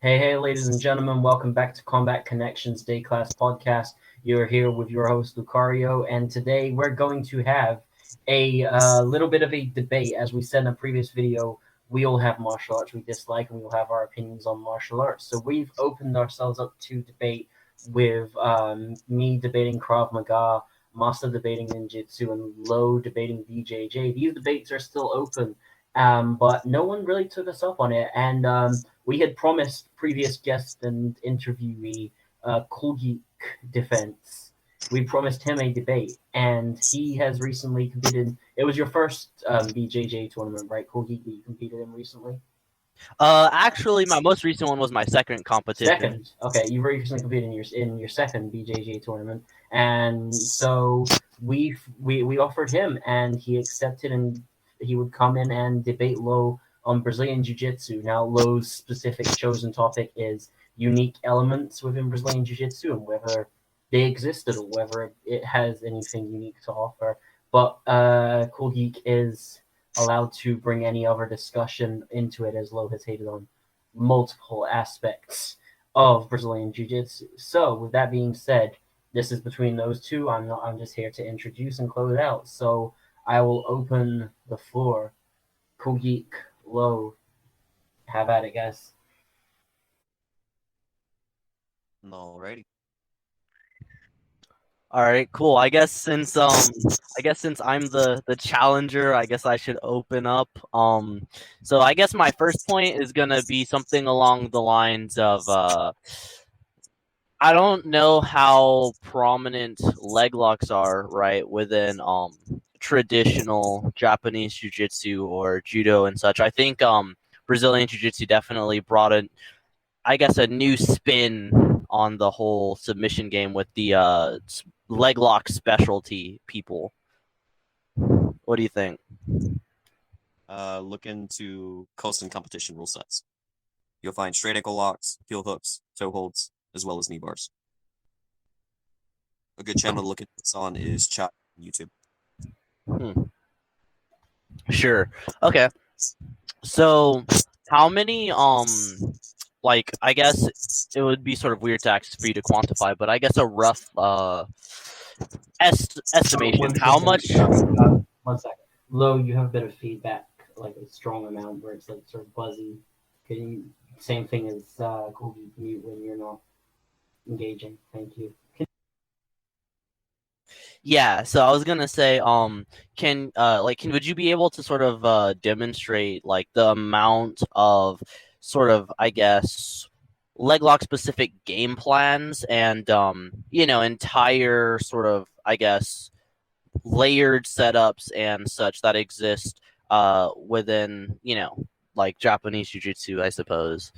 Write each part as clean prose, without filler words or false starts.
Hey, ladies and gentlemen, welcome back to Combat Connections Day Class Podcast. You're here with your host, Lucario, and today we're going to have a little bit of a debate. As we said in a previous video, we all have martial arts we dislike, and we all have our opinions on martial arts. So we've opened ourselves up to debate with me debating Krav Maga, Master debating Ninjutsu, and Low debating BJJ. These debates are still open, but no one really took us up on it, and we had promised previous guest and interviewee Kulgik Defense. We promised him a debate, and he has recently competed. It was your first BJJ tournament, right, Kulgik, that you competed in recently? Actually, my most recent one was my second competition. Second. Okay, you recently competed in your second BJJ tournament, and so we offered him, and he accepted, and he would come in and debate Low on Brazilian Jiu-Jitsu. Now, Low's specific chosen topic is unique elements within Brazilian Jiu-Jitsu and whether they existed or whether it has anything unique to offer. But Cool Geek is allowed to bring any other discussion into it, as Low has hated on multiple aspects of Brazilian Jiu-Jitsu. So, with that being said, this is between those two. I'm just here to introduce and close it out. So, I will open the floor. Kogik, Low, have at it, guys. Alrighty. All right, cool. I guess since I'm the challenger, I guess I should open up. So I guess my first point is gonna be something along the lines of I don't know how prominent leg locks are, right, within traditional Japanese jiu-jitsu or judo and such. I think Brazilian jiu-jitsu definitely brought I guess a new spin on the whole submission game with the leg lock specialty people. What do you think? Look into Coastin competition rule sets. You'll find straight ankle locks, heel hooks, toe holds, as well as knee bars. A good channel to look at this on is Chat on YouTube. Sure. Okay. So, how many like I guess it would be sort of weird to ask for you to quantify, but I guess a rough estimation. How much? 1 second. Low, you have a bit of feedback, like a strong amount where it's like sort of buzzy. Can you, same thing as Kogi mute when you're not engaging. Thank you. Yeah, so I was gonna say, would you be able to sort of demonstrate like the amount of sort of, I guess, leg lock specific game plans and entire sort of, I guess, layered setups and such that exist within like Japanese jiu-jitsu, I suppose,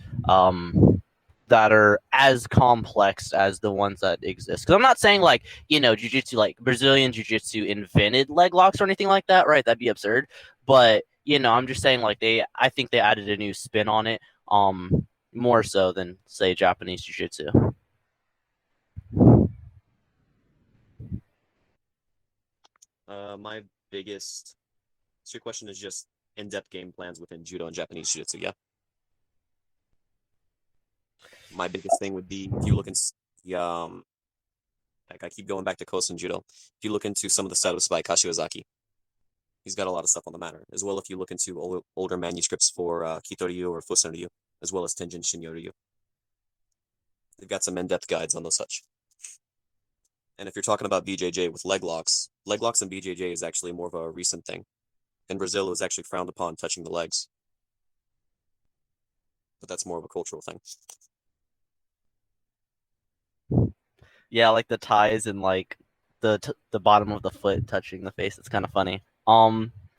that are as complex as the ones that exist. Because I'm not saying like jiu-jitsu, like Brazilian jiu-jitsu invented leg locks or anything like that, right? That'd be absurd. But I'm just saying like I think they added a new spin on it, more so than say Japanese jiu-jitsu. My biggest. So your question is just in-depth game plans within judo and Japanese jiu-jitsu, yeah? My biggest thing would be if you look into like I keep going back to Kosen Judo. If you look into some of the setups by Kashiwazaki, he's got a lot of stuff on the matter. As well, if you look into older manuscripts for Kitoryu or Fusenryu, as well as Tenjin Shinyoryu, they've got some in-depth guides on those such. And if you're talking about BJJ with leg locks in BJJ is actually more of a recent thing. In Brazil, it was actually frowned upon touching the legs. But that's more of a cultural thing. Yeah, like the ties and like the bottom of the foot touching the face. It's kind of funny.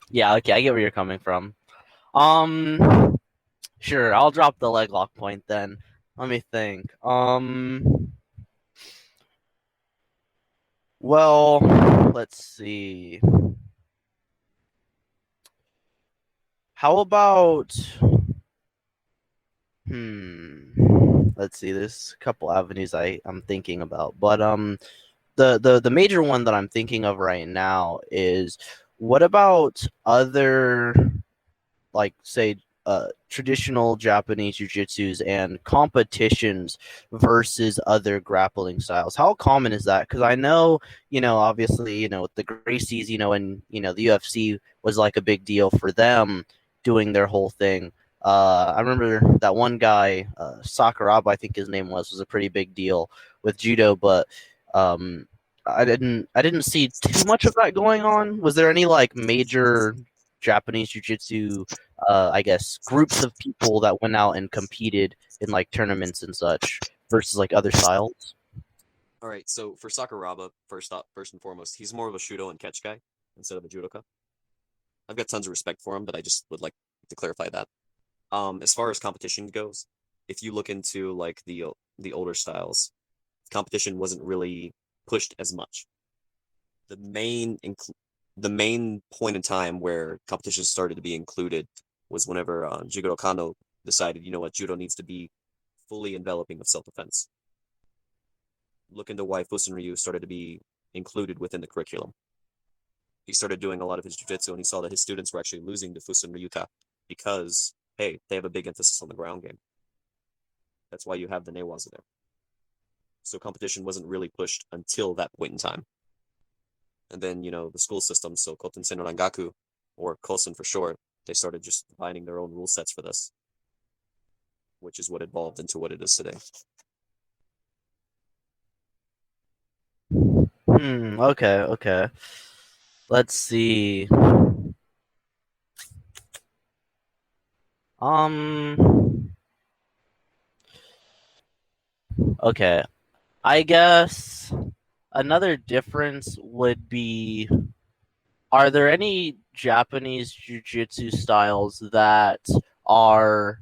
Yeah, okay, I get where you're coming from. Sure, I'll drop the leg lock point then. Let me think. Well, let's see. How about let's see, there's a couple avenues I'm thinking about. But the major one that I'm thinking of right now is what about other, like, say traditional Japanese jiu-jitsus and competitions versus other grappling styles? How common is that? Because I know, obviously, with the Gracies, and the UFC was like a big deal for them doing their whole thing. I remember that one guy, Sakuraba, I think his name was a pretty big deal with judo, but um, I didn't see too much of that going on. Was there any like major Japanese jiu-jitsu, I guess, groups of people that went out and competed in like tournaments and such versus like other styles? All right, so for Sakuraba, first and foremost, he's more of a Shudo and catch guy instead of a judoka. I've got tons of respect for him, but I just would like to clarify that. As far as competition goes, if you look into like the older styles, competition wasn't really pushed as much. The main point in time where competition started to be included was whenever Jigoro Kano decided, you know what, judo needs to be fully enveloping of self-defense. Look into why Fusen Ryu started to be included within the curriculum. He started doing a lot of his jiu-jitsu, and he saw that his students were actually losing to Fusen Ryuta because, hey, they have a big emphasis on the ground game. That's why you have the Newaza there. So competition wasn't really pushed until that point in time. And then, the school system, so Kotensen no Rangaku, or Kosen for short, they started just defining their own rule sets for this, which is what evolved into what it is today. Okay. Let's see. Okay. I guess another difference would be, are there any Japanese jiu-jitsu styles that are,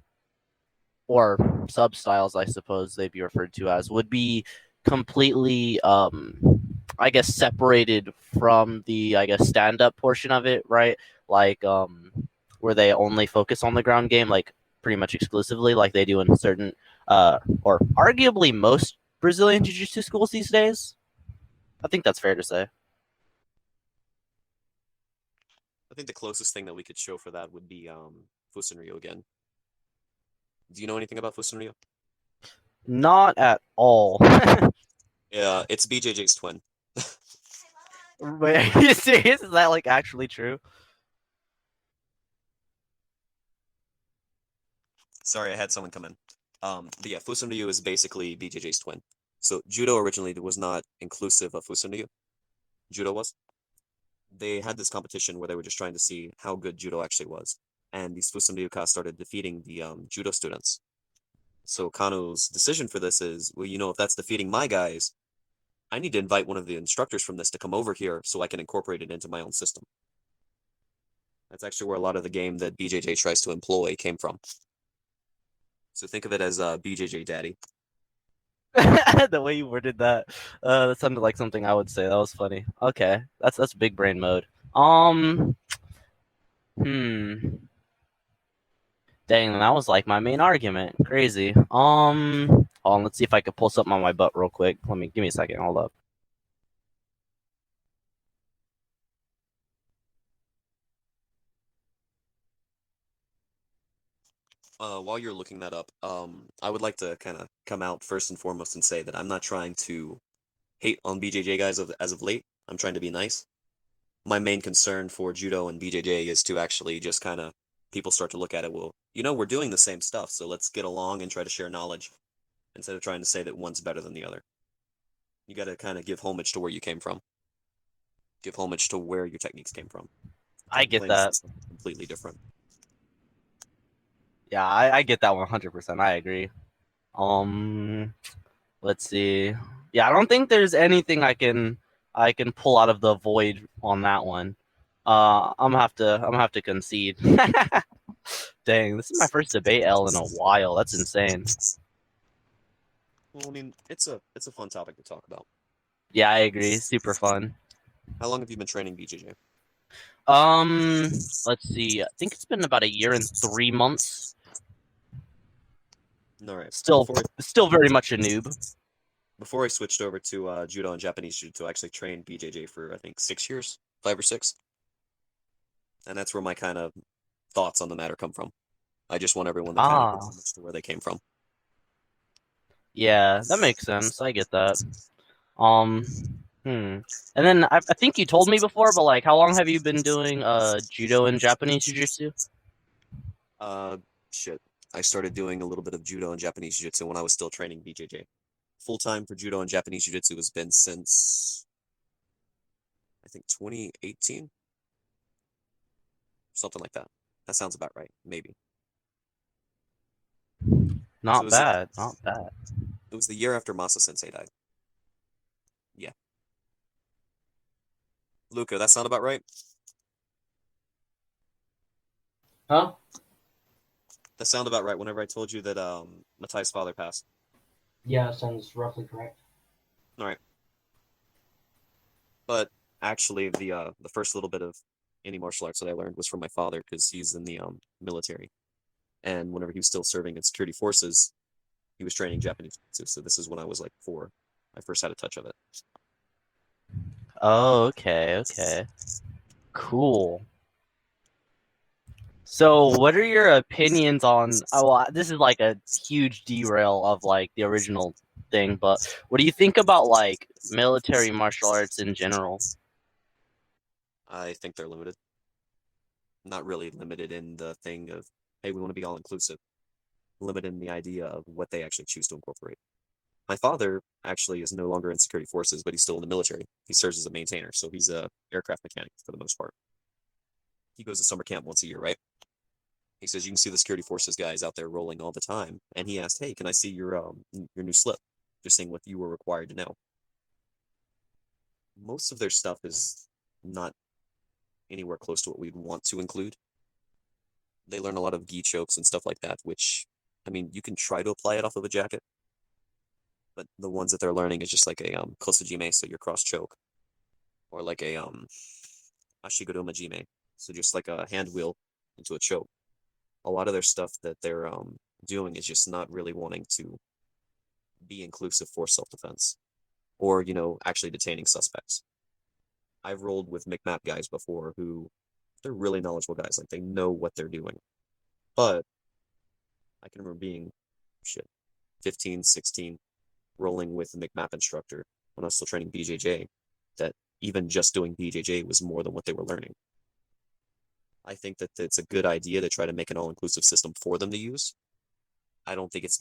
or sub-styles, I suppose they'd be referred to as, would be completely, I guess, separated from the, I guess, stand-up portion of it, right? Like, where they only focus on the ground game, like, pretty much exclusively, like they do in certain, or arguably most Brazilian jiu-jitsu schools these days. I think that's fair to say. I think the closest thing that we could show for that would be Fusen Ryu again. Do you know anything about Fusen Ryu? Not at all. Yeah, it's BJJ's twin. Wait, are you serious? Is that like actually true? Sorry, I had someone come in. But yeah, Fusen Ryu is basically BJJ's twin. So Judo originally was not inclusive of Fusen Ryu. Judo was. They had this competition where they were just trying to see how good Judo actually was. And these Fusen Ryuka started defeating the Judo students. So Kano's decision for this is, well, if that's defeating my guys, I need to invite one of the instructors from this to come over here so I can incorporate it into my own system. That's actually where a lot of the game that BJJ tries to employ came from. So think of it as BJJ Daddy. The way you worded that sounded like something I would say. That was funny. Okay, that's big brain mode. Hmm. Dang, that was like my main argument. Crazy. Hold on, let's see if I can pull something on my butt real quick. Give me a second. Hold up. While you're looking that up, I would like to kind of come out first and foremost and say that I'm not trying to hate on BJJ guys as of late. I'm trying to be nice. My main concern for Judo and BJJ is to actually just kind of people start to look at it. Well, we're doing the same stuff, so let's get along and try to share knowledge instead of trying to say that one's better than the other. You got to kind of give homage to where you came from. Give homage to where your techniques came from. I get that. Completely different. Yeah, I get that 100%. I agree. Let's see. Yeah, I don't think there's anything I can pull out of the void on that one. I'm gonna have to concede. Dang, this is my first debate L in a while. That's insane. Well, I mean, it's a fun topic to talk about. Yeah, I agree. Super fun. How long have you been training BJJ? Let's see. I think it's been about a year and 3 months. All right. Still very much a noob. Before I switched over to Judo and Japanese Jiu-Jitsu, I actually trained BJJ for, I think, 6 years, 5 or 6. And that's where my kind of thoughts on the matter come from. I just want everyone to kind of Ah, to where they came from. yeah, that makes sense. I get that. Um, And then I think you told me before, but like, how long have you been doing judo and Japanese jiu-jitsu? Uh, shit. I started doing a little bit of judo and Japanese jiu-jitsu when I was still training BJJ. Full time for judo and Japanese jiu-jitsu has been since I think 2018, something like that. That sounds about right, maybe. So Not bad, not bad. it was the year after Masa Sensei died. Yeah. Luca, that sound about right? Huh? That sound about right whenever I told you that Matai's father passed. Yeah, sounds roughly correct. All right. But actually the first little bit of any martial arts that I learned was from my father because he's in the military. And whenever he was still serving in security forces, he was training Japanese jiu-jitsu. So this is when I was like 4. I first had a touch of it. Oh, okay. Cool. So, what are your opinions on? Oh, well, this is like a huge derail of like the original thing, but what do you think about like military martial arts in general? I think they're limited. Not really limited in the thing of, hey, we want to be all inclusive. Limited in the idea of what they actually choose to incorporate. My father actually is no longer in security forces, but he's still in the military. He serves as a maintainer, so he's a aircraft mechanic for the most part. He goes to summer camp once a year, right? He says you can see the security forces guys out there rolling all the time. And he asked, "Hey, can I see your new slip? Just saying what you were required to know." Most of their stuff is not anywhere close to what we'd want to include. They learn a lot of gi chokes and stuff like that, which, I mean, you can try to apply it off of a jacket, but the ones that they're learning is just like a kosajime, so your cross choke, or like a ashiguro majime, so just like a hand wheel into a choke. A lot of their stuff that they're doing is just not really wanting to be inclusive for self-defense or, actually detaining suspects. I've rolled with McMap guys before who they're really knowledgeable guys. Like they know what they're doing. But I can remember being 15, 16, rolling with a McMap instructor when I was still training BJJ, that even just doing BJJ was more than what they were learning. I think that it's a good idea to try to make an all-inclusive system for them to use. I don't think it's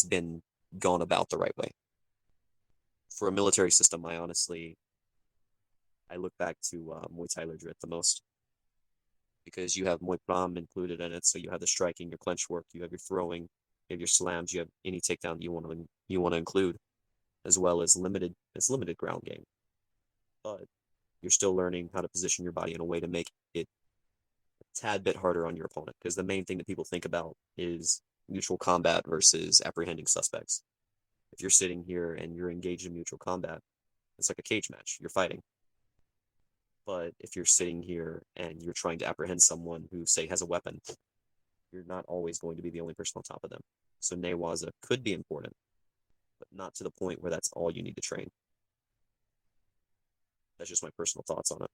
been gone about the right way. For a military system, I look back to Muay Thai Legit the most, because you have Muay Pram included in it, so you have the striking, your clench work, you have your throwing, you have your slams, you have any takedown you want to include, as well as limited ground game. But you're still learning how to position your body in a way to make it a tad bit harder on your opponent, because the main thing that people think about is mutual combat versus apprehending suspects. If you're sitting here and you're engaged in mutual combat, it's like a cage match. You're fighting. But if you're sitting here and you're trying to apprehend someone who, say, has a weapon, you're not always going to be the only person on top of them. So Newaza could be important, but not to the point where that's all you need to train. That's just my personal thoughts on it.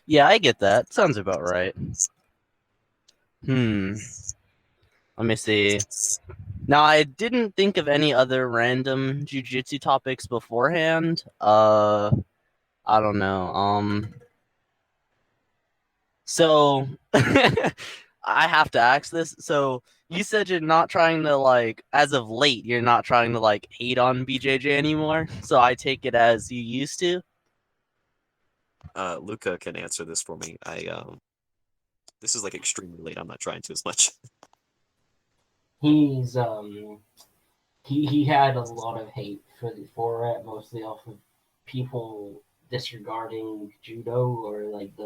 Yeah, I get that. Sounds about right. Let me see. Now, I didn't think of any other random jiu-jitsu topics beforehand. I don't know. So I have to ask this. So you said you're not trying to like, as of late, you're not trying to like hate on BJJ anymore. So I take it as you used to. Luca can answer this for me. This is like extremely late. I'm not trying to as much. He's he had a lot of hate for it, mostly off of people disregarding judo, or like a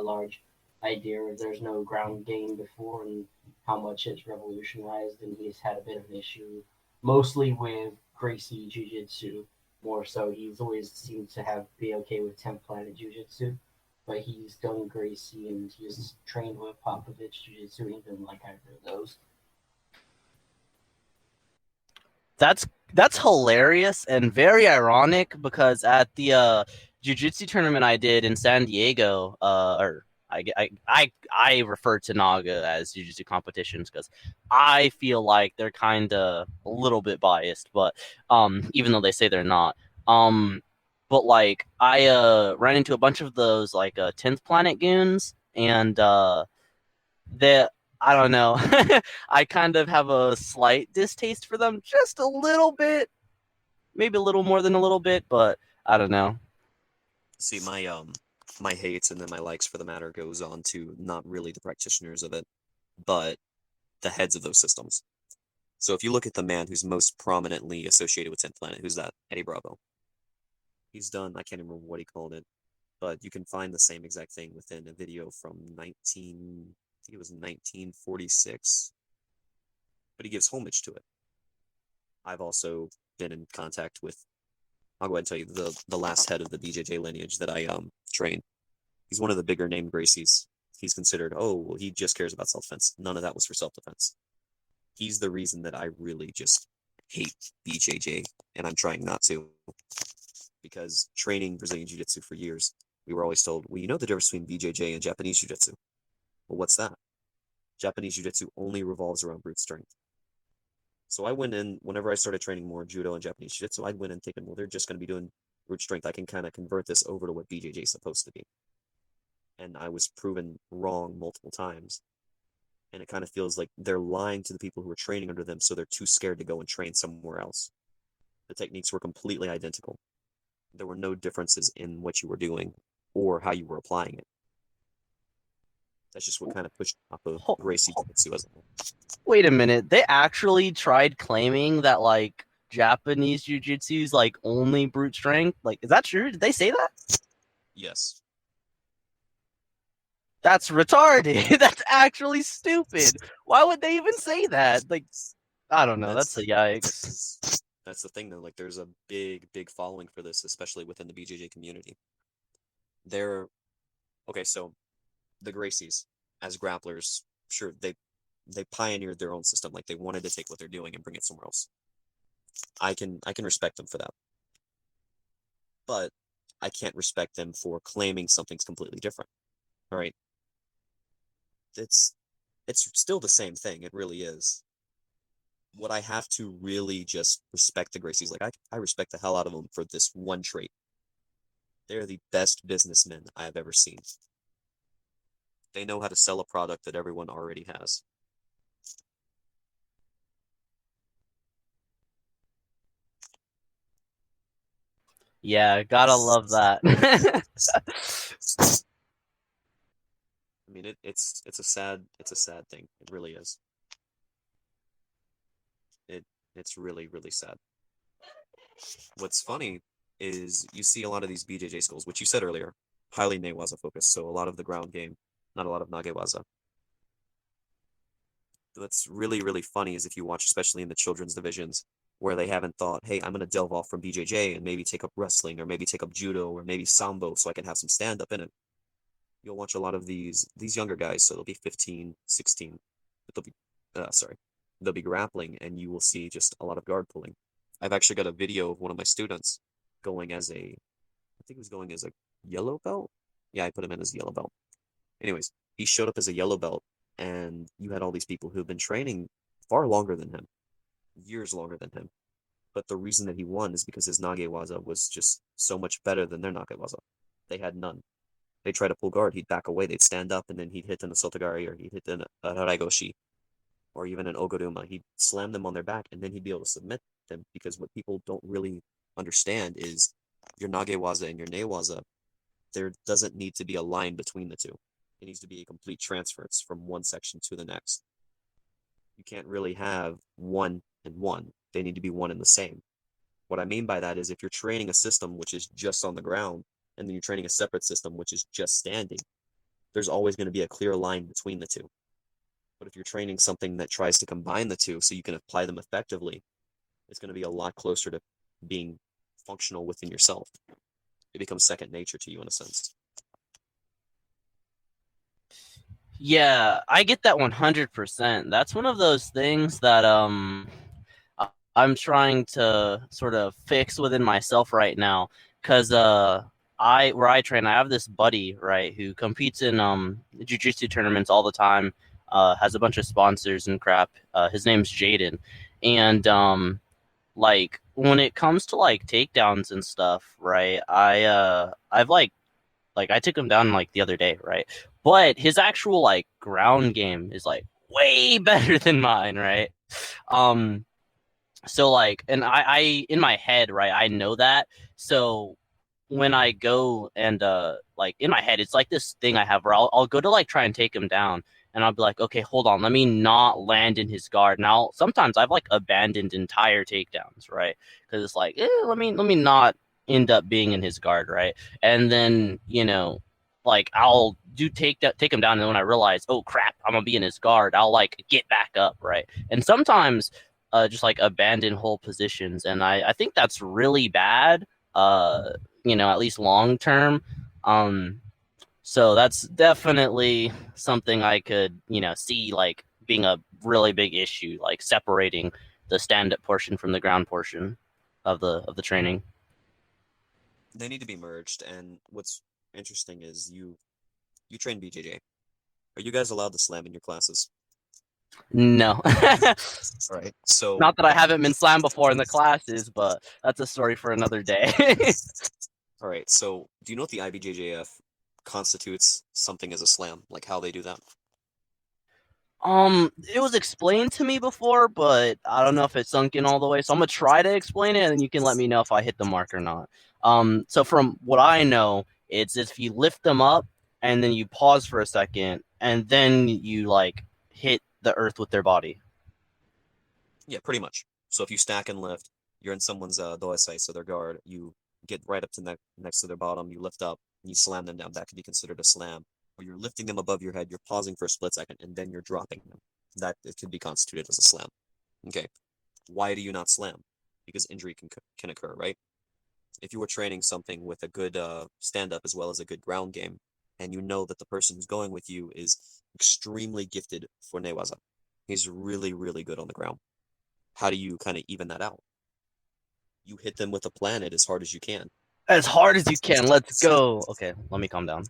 large idea of there's no ground game before and how much it's revolutionized. And he's had a bit of an issue, mostly with Gracie Jiu-Jitsu. More so, he's always seemed to be okay with 10th Planet Jiu-Jitsu, but he's done Gracie and he's trained with Popovich Jiu-Jitsu. He didn't like either of those. That's hilarious and very ironic, because at the jiu-jitsu tournament I did in San Diego, or I refer to Naga as jiu-jitsu competitions because I feel like they're kind of a little bit biased, but even though they say they're not. But like I ran into a bunch of those like 10th Planet goons, and they, I don't know. I kind of have a slight distaste for them, just a little bit, maybe a little more than a little bit, but I don't know. See, my hates and then my likes for the matter goes on to not really the practitioners of it, but the heads of those systems. So if you look at the man who's most prominently associated with 10th Planet, who's that? Eddie Bravo. He's done, I can't remember what he called it, but you can find the same exact thing within a video from I think it was 1946, but he gives homage to it. I've also been in contact with, I'll go ahead and tell you, the last head of the BJJ lineage that I trained. He's one of the bigger name Gracies. He's considered, oh, well, he just cares about self-defense. None of that was for self-defense. He's the reason that I really just hate BJJ, and I'm trying not to. Because training Brazilian Jiu-Jitsu for years, we were always told, well, you know the difference between BJJ and Japanese Jiu-Jitsu. Well, what's that? Japanese Jiu-Jitsu only revolves around brute strength. So I went in, whenever I started training more Judo and Japanese Jiu-Jitsu, I went in thinking, well, they're just going to be doing brute strength. I can kind of convert this over to what BJJ is supposed to be. And I was proven wrong multiple times. And it kind of feels like they're lying to the people who are training under them, so they're too scared to go and train somewhere else. The techniques were completely identical. There were no differences in what you were doing or how you were applying it. That's just what kind of pushed up a Gracie Jiu-Jitsu as a whole. Wait a minute. They actually tried claiming that like Japanese jiu-jitsu is like only brute strength. Like, is that true? Did they say that? Yes. That's retarded. That's actually stupid. Why would they even say that? Like, I don't know. That's a yikes. That's the thing, though. Like, there's a big, big following for this, especially within the BJJ community. Okay, so the Gracies, as grapplers, sure, they pioneered their own system. Like, they wanted to take what they're doing and bring it somewhere else. I can respect them for that. But I can't respect them for claiming something's completely different. All right? It's still the same thing. It really is. What I have to really just respect the Gracies. Like, I respect the hell out of them for this one trait. They're the best businessmen I have ever seen. They know how to sell a product that everyone already has. Yeah, gotta love that. I mean, it's a sad thing. It really is. It's really, really sad. What's funny is you see a lot of these BJJ schools, which you said earlier, highly Newaza focused, so a lot of the ground game, not a lot of Nagewaza. What's really, really funny is if you watch, especially in the children's divisions, where they haven't thought, hey, I'm going to delve off from BJJ and maybe take up wrestling or maybe take up Judo or maybe Sambo so I can have some stand-up in it. You'll watch a lot of these younger guys, so they'll be 15, 16, but they'll be grappling, and you will see just a lot of guard pulling. I've actually got a video of one of my students going as I think he was going as a yellow belt. Yeah, I put him in as a yellow belt. Anyways, he showed up as a yellow belt, and you had all these people who've been training far longer than him, years longer than him. But the reason that he won is because his Nagewaza was just so much better than their Nagewaza. They had none. They try to pull guard, he'd back away, they'd stand up, and then he'd hit an Asotagari, or he'd hit an Haraigoshi, or even an Oguruma. He'd slam them on their back, and then he'd be able to submit them, because what people don't really understand is your Nagewaza and your Newaza, there doesn't need to be a line between the two. It needs to be a complete transference from one section to the next. You can't really have one and one. They need to be one and the same. What I mean by that is if you're training a system which is just on the ground, and then you're training a separate system which is just standing, there's always going to be a clear line between the two. But if you're training something that tries to combine the two so you can apply them effectively, it's going to be a lot closer to being functional within yourself. It becomes second nature to you in a sense. Yeah, I get that 100%. That's one of those things that I'm trying to sort of fix within myself right now, because where I train, I have this buddy, right, who competes in jiu-jitsu tournaments all the time, has a bunch of sponsors and crap. His name's Jaden. And like when it comes to like takedowns and stuff, right? I've like I took him down like the other day, right? But his actual like ground game is like way better than mine, right? Um so like, and I in my head, right, I know that. So when I go and like in my head, it's like this thing I have where I'll go to like try and take him down, and I'll be like, okay, hold on, let me not land in his guard. Now sometimes I've like abandoned entire takedowns, right? Because it's like, let me not end up being in his guard, right? And then like I'll take him down, and when I realize, oh crap, I'm gonna be in his guard, I'll like get back up, right? And sometimes just like abandon whole positions, and I think that's really bad. At least long term. Um, so that's definitely something I could, see like being a really big issue, like separating the stand-up portion from the ground portion of the training. They need to be merged. And what's interesting is you train BJJ. Are you guys allowed to slam in your classes? No. All right. So, Not that I haven't been slammed before in the classes, but that's a story for another day. all right. So, do you know what the IBJJF constitutes something as a slam? Like how they do that? It was explained to me before, but I don't know if it sunk in all the way. So I'm gonna try to explain it, and then you can let me know if I hit the mark or not. So from what I know, it's if you lift them up and then you pause for a second, and then you like hit the earth with their body. Yeah, pretty much. So if you stack and lift, you're in someone's doasai, so their guard. You get right up to next to their bottom. You lift up and you slam them down. That could be considered a slam. Or you're lifting them above your head. You're pausing for a split second, and then you're dropping them. That it could be constituted as a slam. Okay. Why do you not slam? Because injury can occur, right? If you were training something with a good stand up as well as a good ground game, and you know that the person who's going with you is extremely gifted for newaza, he's really, really good on the ground. How do you kind of even that out? You hit them with a planet as hard as you can. As hard as you can. Let's go. Okay, let me calm down.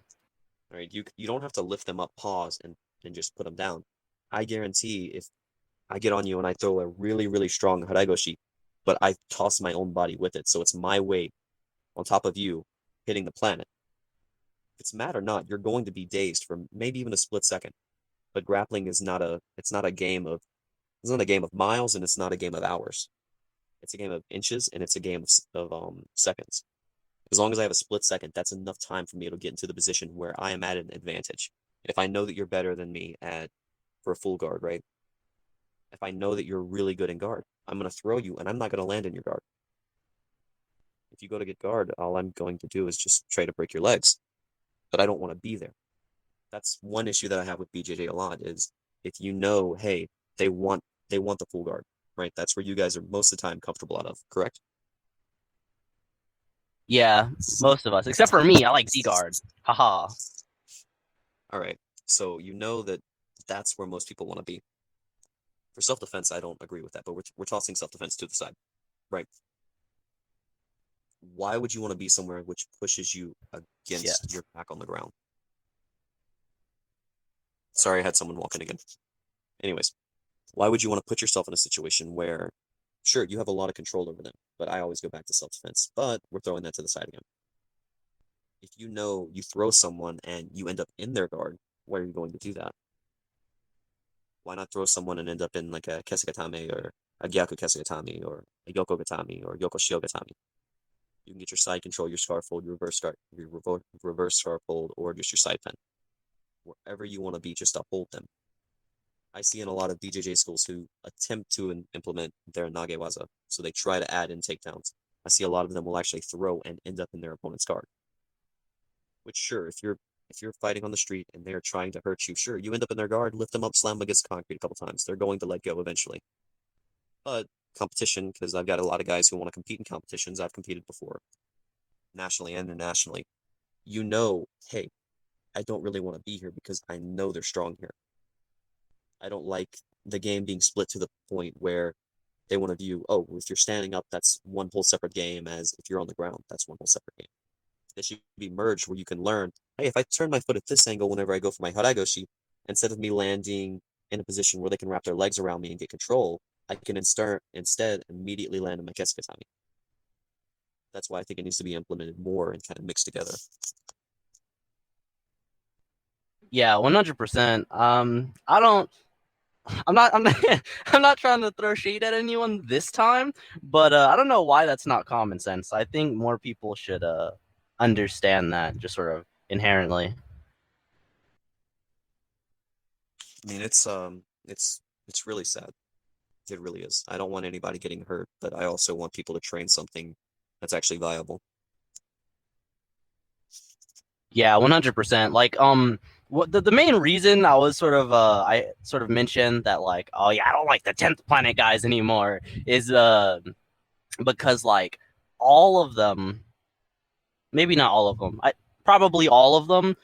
All right, you don't have to lift them up, pause, and just put them down. I guarantee if I get on you and I throw a really, really strong haragoshi, but I toss my own body with it, so it's my weight on top of you hitting the planet. If it's mad or not, you're going to be dazed for maybe even a split second. But grappling is not a it's not a game of it's not a game of miles and it's not a game of hours. It's a game of inches and it's a game of seconds. As long as I have a split second, that's enough time for me to get into the position where I am at an advantage. If I know that you're better than me at for a full guard, right? If I know that you're really good in guard, I'm going to throw you and I'm not going to land in your guard. If you go to get guard, all I'm going to do is just try to break your legs. But I don't want to be there. That's one issue that I have with BJJ a lot is if you know, hey, they want the full guard, right? That's where you guys are most of the time comfortable out of, correct? Yeah, most of us, except for me. I like D guard. Haha. All right. So you know that that's where most people want to be. For self-defense, I don't agree with that, but we're tossing self-defense to the side, right? Why would you want to be somewhere which pushes you against your back on the ground? Sorry, I had someone walk in again. Anyways, why would you want to put yourself in a situation where, sure, you have a lot of control over them, but I always go back to self-defense, but we're throwing that to the side again. If you know you throw someone and you end up in their guard, why are you going to do that? Why not throw someone and end up in like a Kesugatame or a Gyaku Kesugatame or a Yoko Gatame or Yoko Shiogatame? You can get your side control, your scarf hold, your reverse scarf hold, or just your side pen. Wherever you want to be, just to hold them. I see in a lot of BJJ schools who attempt to implement their nagewaza, so they try to add in takedowns. I see a lot of them will actually throw and end up in their opponent's guard. Which sure, if you're fighting on the street and they're trying to hurt you, sure, you end up in their guard, lift them up, slam them against concrete a couple times. They're going to let go eventually. But competition, because I've got a lot of guys who want to compete in competitions. I've competed before, nationally and internationally. You know, hey, I don't really want to be here because I know they're strong here. I don't like the game being split to the point where they want to view, oh, if you're standing up, that's one whole separate game, as if you're on the ground, that's one whole separate game. They should be merged where you can learn, hey, if I turn my foot at this angle whenever I go for my haragoshi, instead of me landing in a position where they can wrap their legs around me and get control, I can instead immediately land in my kesikatami. That's why I think it needs to be implemented more and kind of mixed together. Yeah, 100%. I don't. I'm not. I'm not. I'm not trying to throw shade at anyone this time, but I don't know why that's not common sense. I think more people should understand that just sort of inherently. I mean, it's really sad. It really is. I don't want anybody getting hurt, but I also want people to train something that's actually viable. Yeah, 100%. Like, what the main reason I sort of mentioned that like, oh yeah, I don't like the 10th planet guys anymore is because like all of them, maybe not all of them, probably all of them,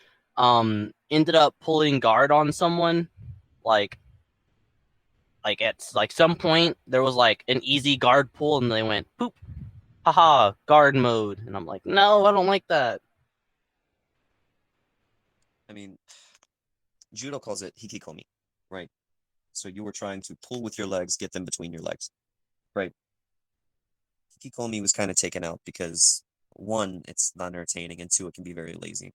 ended up pulling guard on someone, like at like some point there was like an easy guard pull and they went poop, haha, guard mode, and I'm like, no, I don't like that. I mean, Judo calls it hikikomi, right? So you were trying to pull with your legs, get them between your legs, right? Hikikomi was kind of taken out because one, it's not entertaining, and two, it can be very lazy.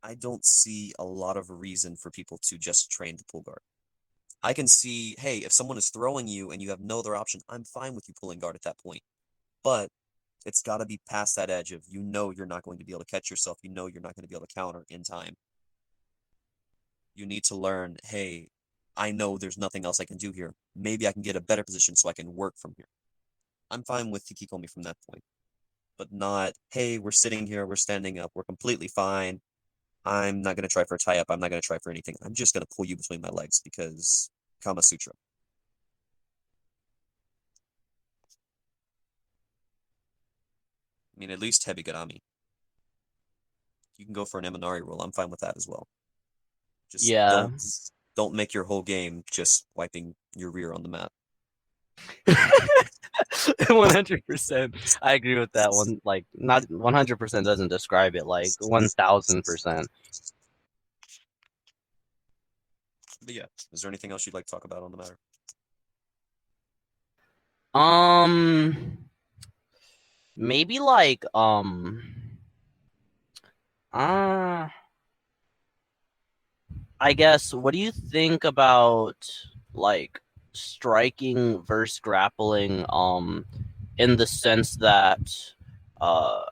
I don't see a lot of reason for people to just train the pull guard. I can see, hey, if someone is throwing you and you have no other option, I'm fine with you pulling guard at that point. But it's got to be past that edge of you're not going to be able to catch yourself, you're not going to be able to counter in time. You need to learn, hey, I know there's nothing else I can do here. Maybe I can get a better position so I can work from here. I'm fine with Hikikomi from that point, but not, hey, we're sitting here, we're standing up, we're completely fine. I'm not going to try for a tie up. I'm not going to try for anything. I'm just going to pull you between my legs because Kama Sutra. I mean, at least Hebigarami. You can go for an Eminari rule. I'm fine with that as well. Just Yeah. don't make your whole game just wiping your rear on the mat. 100%. I agree with that one. Like, not 100% doesn't describe it, like 1000%. But yeah, is there anything else you'd like to talk about on the matter? Maybe like uh I guess, what do you think about like striking versus grappling in the sense that uh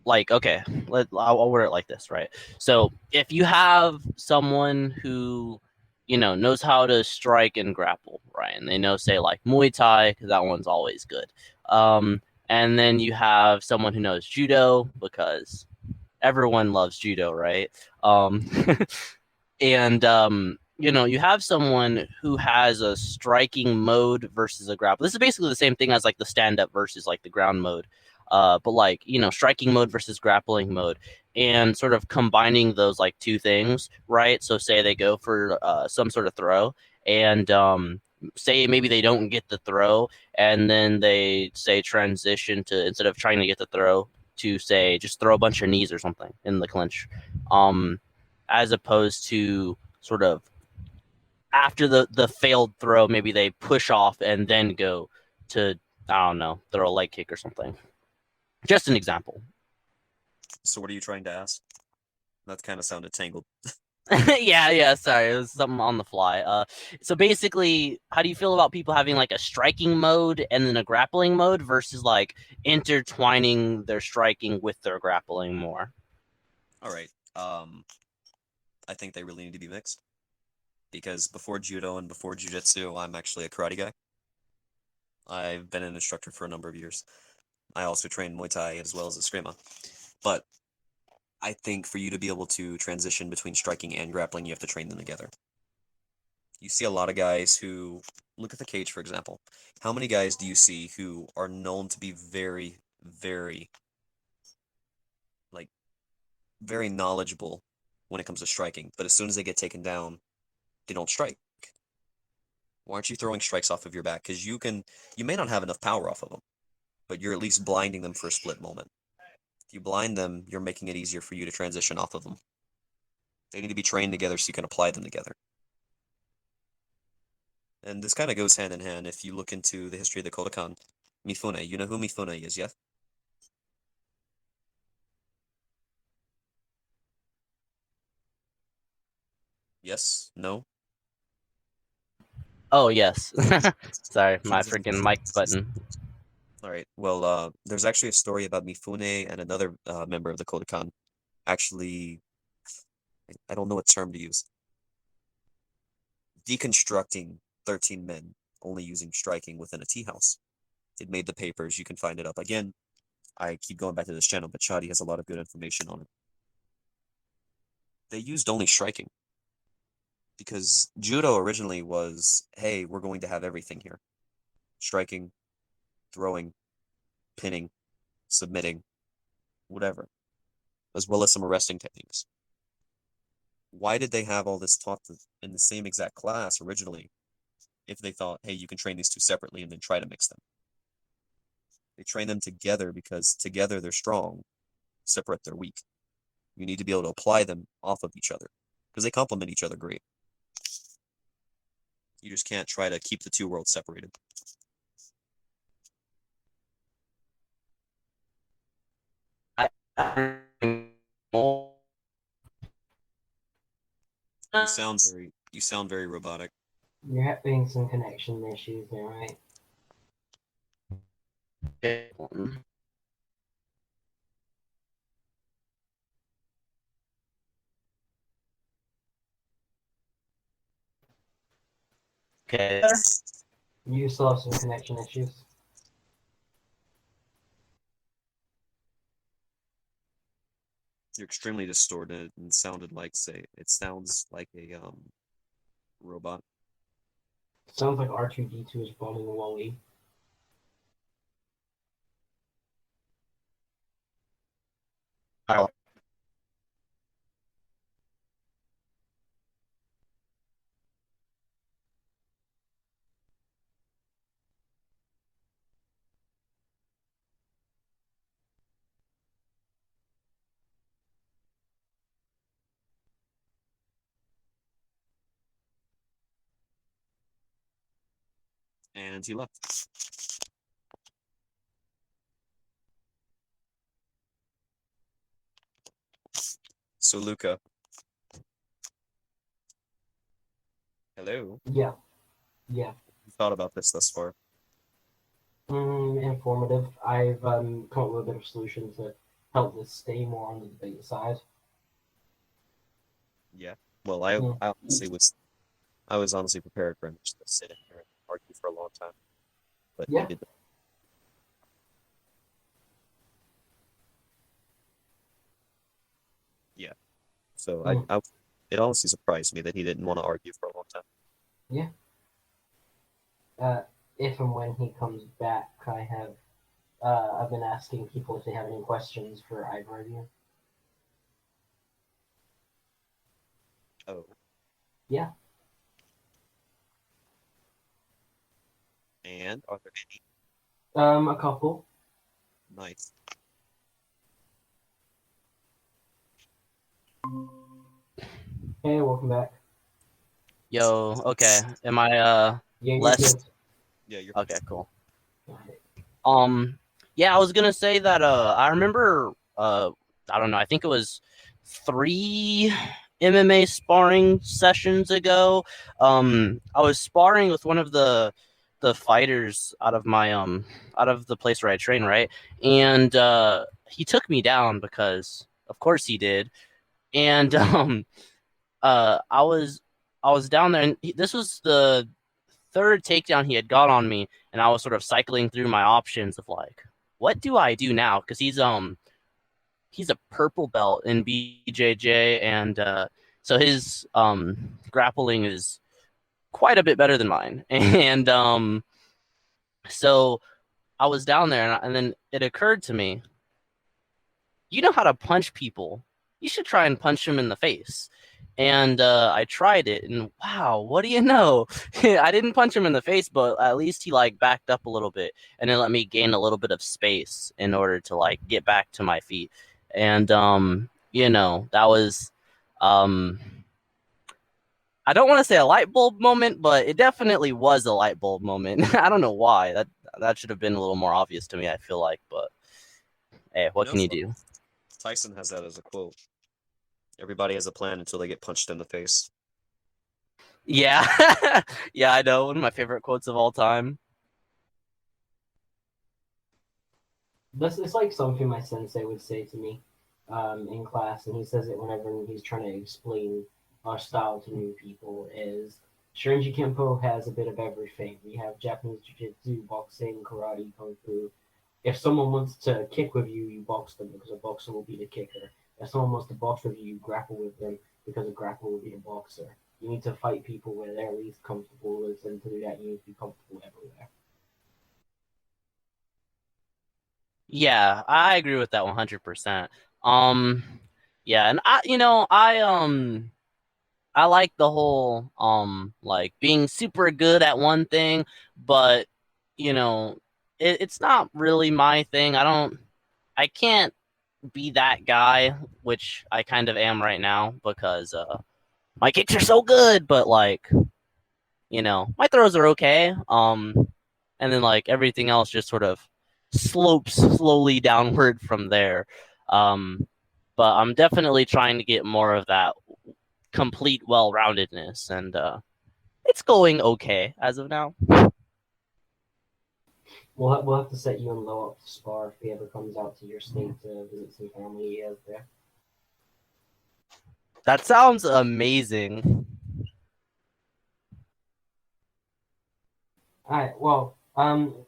like, okay, I'll word it like this, right? So if you have someone who, knows how to strike and grapple, right, and they know, say, like Muay Thai, because that one's always good, and then you have someone who knows Judo, because everyone loves Judo, right? And you have someone who has a striking mode versus a grapple. This is basically the same thing as like the stand up versus like the ground mode, but like, striking mode versus grappling mode, and sort of combining those like two things, right? So say they go for some sort of throw, and say maybe they don't get the throw, and then they say transition to, instead of trying to get the throw, to say just throw a bunch of knees or something in the clinch, as opposed to sort of after the failed throw, maybe they push off and then go to, I don't know, throw a leg kick or something. Just an example. So what are you trying to ask? That kind of sounded tangled. yeah, sorry, it was something on the fly. So basically, how do you feel about people having like a striking mode and then a grappling mode versus like intertwining their striking with their grappling more? All right. I think they really need to be mixed because before Judo and before Jiu-jitsu, I'm actually a karate guy. I've been an instructor for a number of years. I also train Muay Thai as well as Eskrima. But I think for you to be able to transition between striking and grappling, you have to train them together. You see a lot of guys who look at the cage, for example. How many guys do you see who are known to be very, very, like, very knowledgeable when it comes to striking, but as soon as they get taken down, they don't strike? Why aren't you throwing strikes off of your back? Because you may not have enough power off of them, but you're at least blinding them for a split moment. If you blind them, you're making it easier for you to transition off of them. They need to be trained together so you can apply them together. And this kind of goes hand in hand if you look into the history of the Kodokan. Mifune, you know who Mifune is, yes? Yes? No? Oh yes. Sorry, my He's freaking mic button. All right. Well, there's actually a story about Mifune and another member of the Kodokan. Actually, I don't know what term to use. Deconstructing 13 men only using striking within a tea house. It made the papers. You can find it up. Again, I keep going back to this channel, but Chadi has a lot of good information on it. They used only striking because judo originally was, hey, we're going to have everything here. Striking, throwing, pinning, submitting, whatever, as well as some arresting techniques. Why did they have all this taught in the same exact class originally if they thought, hey, you can train these two separately and then try to mix them? They train them together because together they're strong, separate they're weak. You need to be able to apply them off of each other because they complement each other great. You just can't try to keep the two worlds separated. You sound very robotic. You're having some connection issues there, right? Okay. You still have some connection issues. You're extremely distorted and sounded like it sounds like a robot. Sounds like R2D2 is following Wally. And he left. So Luca. Hello. Yeah. You thought about this thus far? Informative. I've come up with a bit of solutions that help this stay more on the debate side. Yeah. Well, I was honestly prepared for him just to sit in here and argue for a long time, but Yeah. he didn't. Yeah. So it honestly surprised me that he didn't want to argue for a long time. Yeah. If and when he comes back, I've been asking people if they have any questions for either of you. Oh. Yeah. And are there any? A couple. Nice. Hey, welcome back. Yo, okay. Am I Yeah, you're less good. Yeah, you're okay, cool. Got it. Yeah, I was gonna say that I remember I don't know, I think it was 3 MMA sparring sessions ago. I was sparring with one of the fighters out of my out of the place where I train, right? And he took me down because of course he did. And I was down there, and this was the third takedown he had got on me, and I was sort of cycling through my options of like, what do I do now? Because he's a purple belt in BJJ, and so his grappling is quite a bit better than mine. And so I was down there, and then it occurred to me, you know how to punch people. You should try and punch them in the face. And I tried it, and wow, what do you know? I didn't punch him in the face, but at least he like backed up a little bit, and it let me gain a little bit of space in order to like get back to my feet. And that was um I don't want to say a light bulb moment, but it definitely was a light bulb moment. I don't know why. That should have been a little more obvious to me, I feel like, but hey, what can you do? Tyson has that as a quote. Everybody has a plan until they get punched in the face. Yeah. Yeah, I know. One of my favorite quotes of all time. It's like something my sensei would say to me in class, and he says it whenever he's trying to explain our style to new people. Is Shurinji Kempo has a bit of everything. We have Japanese Jiu-Jitsu, boxing, karate, kung fu. If someone wants to kick with you, you box them because a boxer will be the kicker. If someone wants to box with you, you grapple with them because a grappler will be the boxer. You need to fight people where they're least comfortable with, and to do that, you need to be comfortable everywhere. Yeah, I agree with that 100%. Um yeah, and I like the whole like being super good at one thing, but you know, it's not really my thing. I can't be that guy, which I kind of am right now because my kicks are so good, but like, my throws are okay. And then like everything else just sort of slopes slowly downward from there. Um, but I'm definitely trying to get more of that complete well-roundedness, and it's going okay as of now. We'll have to set you and Lo up to spar if he ever comes out to your state to visit some family he has there. That sounds amazing. All right. Well,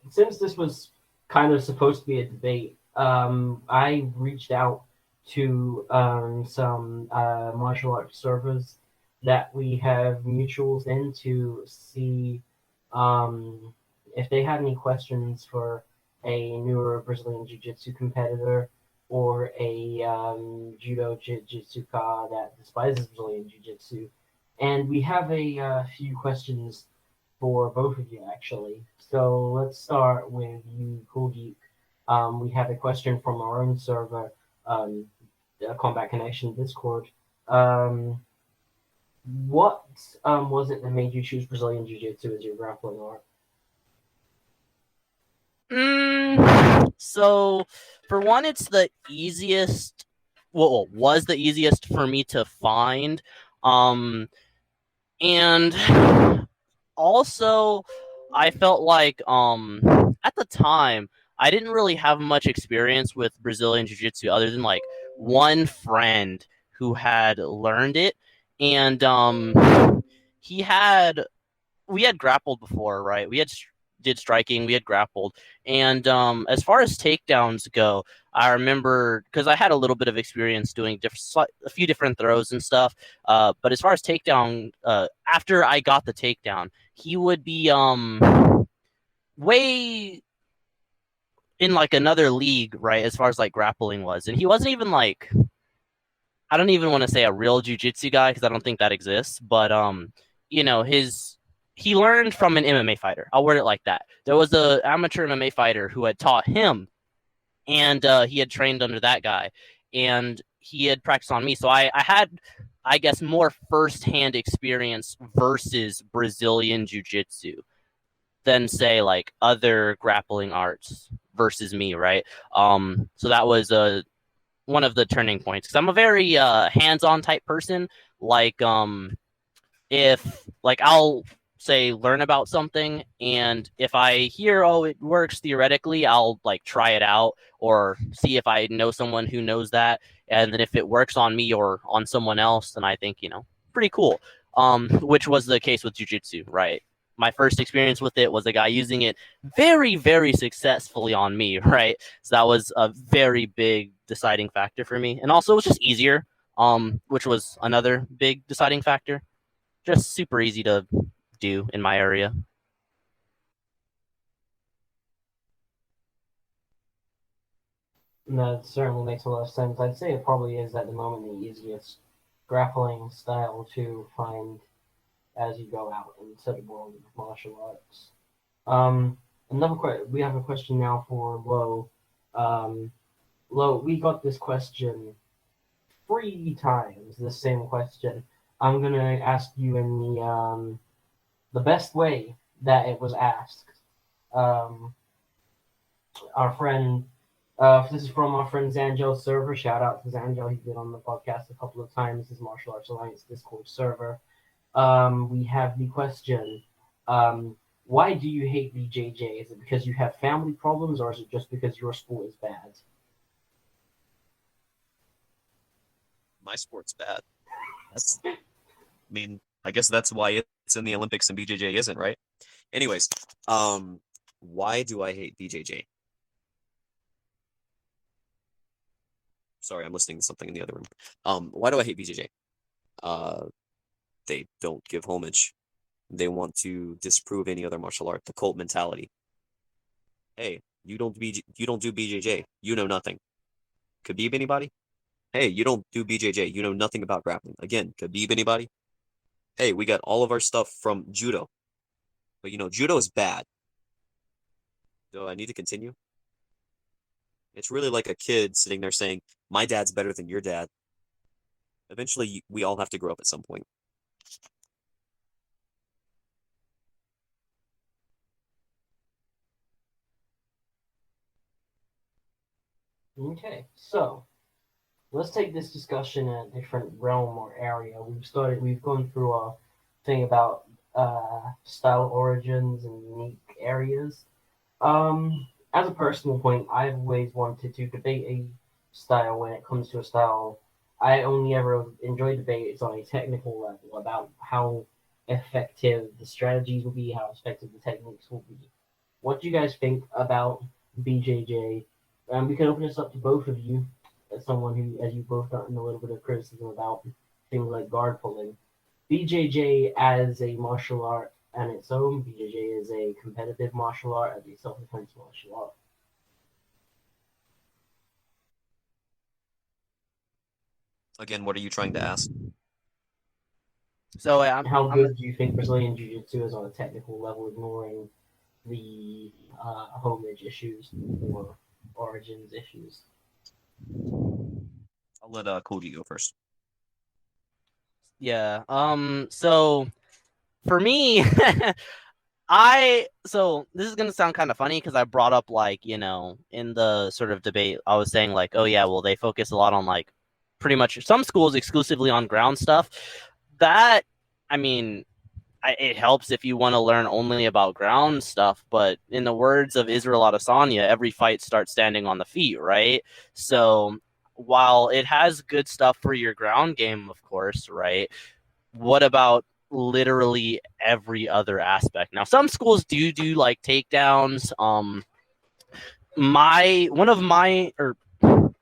since this was kind of supposed to be a debate, I reached out to some martial arts servers that we have mutuals in to see um, if they had any questions for a newer Brazilian Jiu-Jitsu competitor or a Judo Jiu-Jitsuka that despises Brazilian Jiu-Jitsu. And we have a few questions for both of you, actually. So let's start with you, Cool Geek. We have a question from our own server, um, Combat Connection Discord. Um, what was it that made you choose Brazilian Jiu Jitsu as your grappling art? So for one, it's the easiest. Well, was the easiest for me to find. And also I felt like at the time I didn't really have much experience with Brazilian Jiu-Jitsu other than like one friend who had learned it, and he had we had grappled before, right? We had did striking, we had grappled, and as far as takedowns go, I remember because I had a little bit of experience doing a few different throws and stuff. But as far as takedown, after I got the takedown, he would be way in like another league, right? As far as like grappling was, and he wasn't even like I don't even want to say a real jujitsu guy because I don't think that exists. But his he learned from an MMA fighter. I'll word it like that. There was a amateur MMA fighter who had taught him, and he had trained under that guy, and he had practiced on me. So I had, I guess, more firsthand experience versus Brazilian jiu-jitsu than say like other grappling arts versus me, right? So that was one of the turning points because I'm a very hands-on type person. Like if like I'll say learn about something, and if I hear it works theoretically, I'll like try it out or see if I know someone who knows that, and then if it works on me or on someone else, then I think pretty cool. Which was the case with jujitsu, right? My first experience with it was a guy using it very, very successfully on me, right? So that was a very big deciding factor for me, and also it was just easier, which was another big deciding factor. Just super easy to do in my area. And that certainly makes a lot of sense. I'd say it probably is at the moment the easiest grappling style to find as you go out into the world of martial arts. Um, we have a question now for Lo. Lo, we got this question 3 times. The same question. I'm gonna ask you in the best way that it was asked. Um, our friend, this is from our friend Zangel's server. Shout out to Zangel. He's been on the podcast a couple of times. His Martial Arts Alliance Discord server. We have the question. Why do you hate BJJ? Is it because you have family problems, or is it just because your sport is bad? My sport's bad. That's, I mean, I guess that's why it's in the Olympics and BJJ isn't, right? Anyways, why do I hate BJJ? Sorry, I'm listening to something in the other room. Why do I hate BJJ? They don't give homage. They want to disprove any other martial art. The cult mentality. Hey, you don't do BJJ. You know nothing. Khabib anybody? Hey, you don't do BJJ. You know nothing about grappling. Again, Khabib anybody? Hey, we got all of our stuff from Judo. But Judo is bad. Do I need to continue? It's really like a kid sitting there saying, my dad's better than your dad. Eventually, we all have to grow up at some point. Okay, so let's take this discussion in a different realm or area. We've gone through a thing about style origins and unique areas. As a personal point, I've always wanted to debate a style when it comes to a style. I only ever enjoy debates on a technical level about how effective the strategies will be, how effective the techniques will be. What do you guys think about BJJ? We can open this up to both of you, as someone who, as you both gotten a little bit of criticism about things like guard pulling. BJJ as a martial art on its own, BJJ is a competitive martial art, as a self-defense martial art. Again, what are you trying to ask? So How good do you think Brazilian Jiu-Jitsu is on a technical level, ignoring the homage issues or origins issues? I'll let Koji go first. yeah. So for me, so this is gonna sound kind of funny because I brought up like in the sort of debate I was saying like, oh yeah, well they focus a lot on like pretty much some schools exclusively on ground stuff. That I mean, it helps if you want to learn only about ground stuff, but in the words of Israel Adesanya, every fight starts standing on the feet, right? So while it has good stuff for your ground game, of course, right? What about literally every other aspect? Now, some schools do like takedowns. My one of my or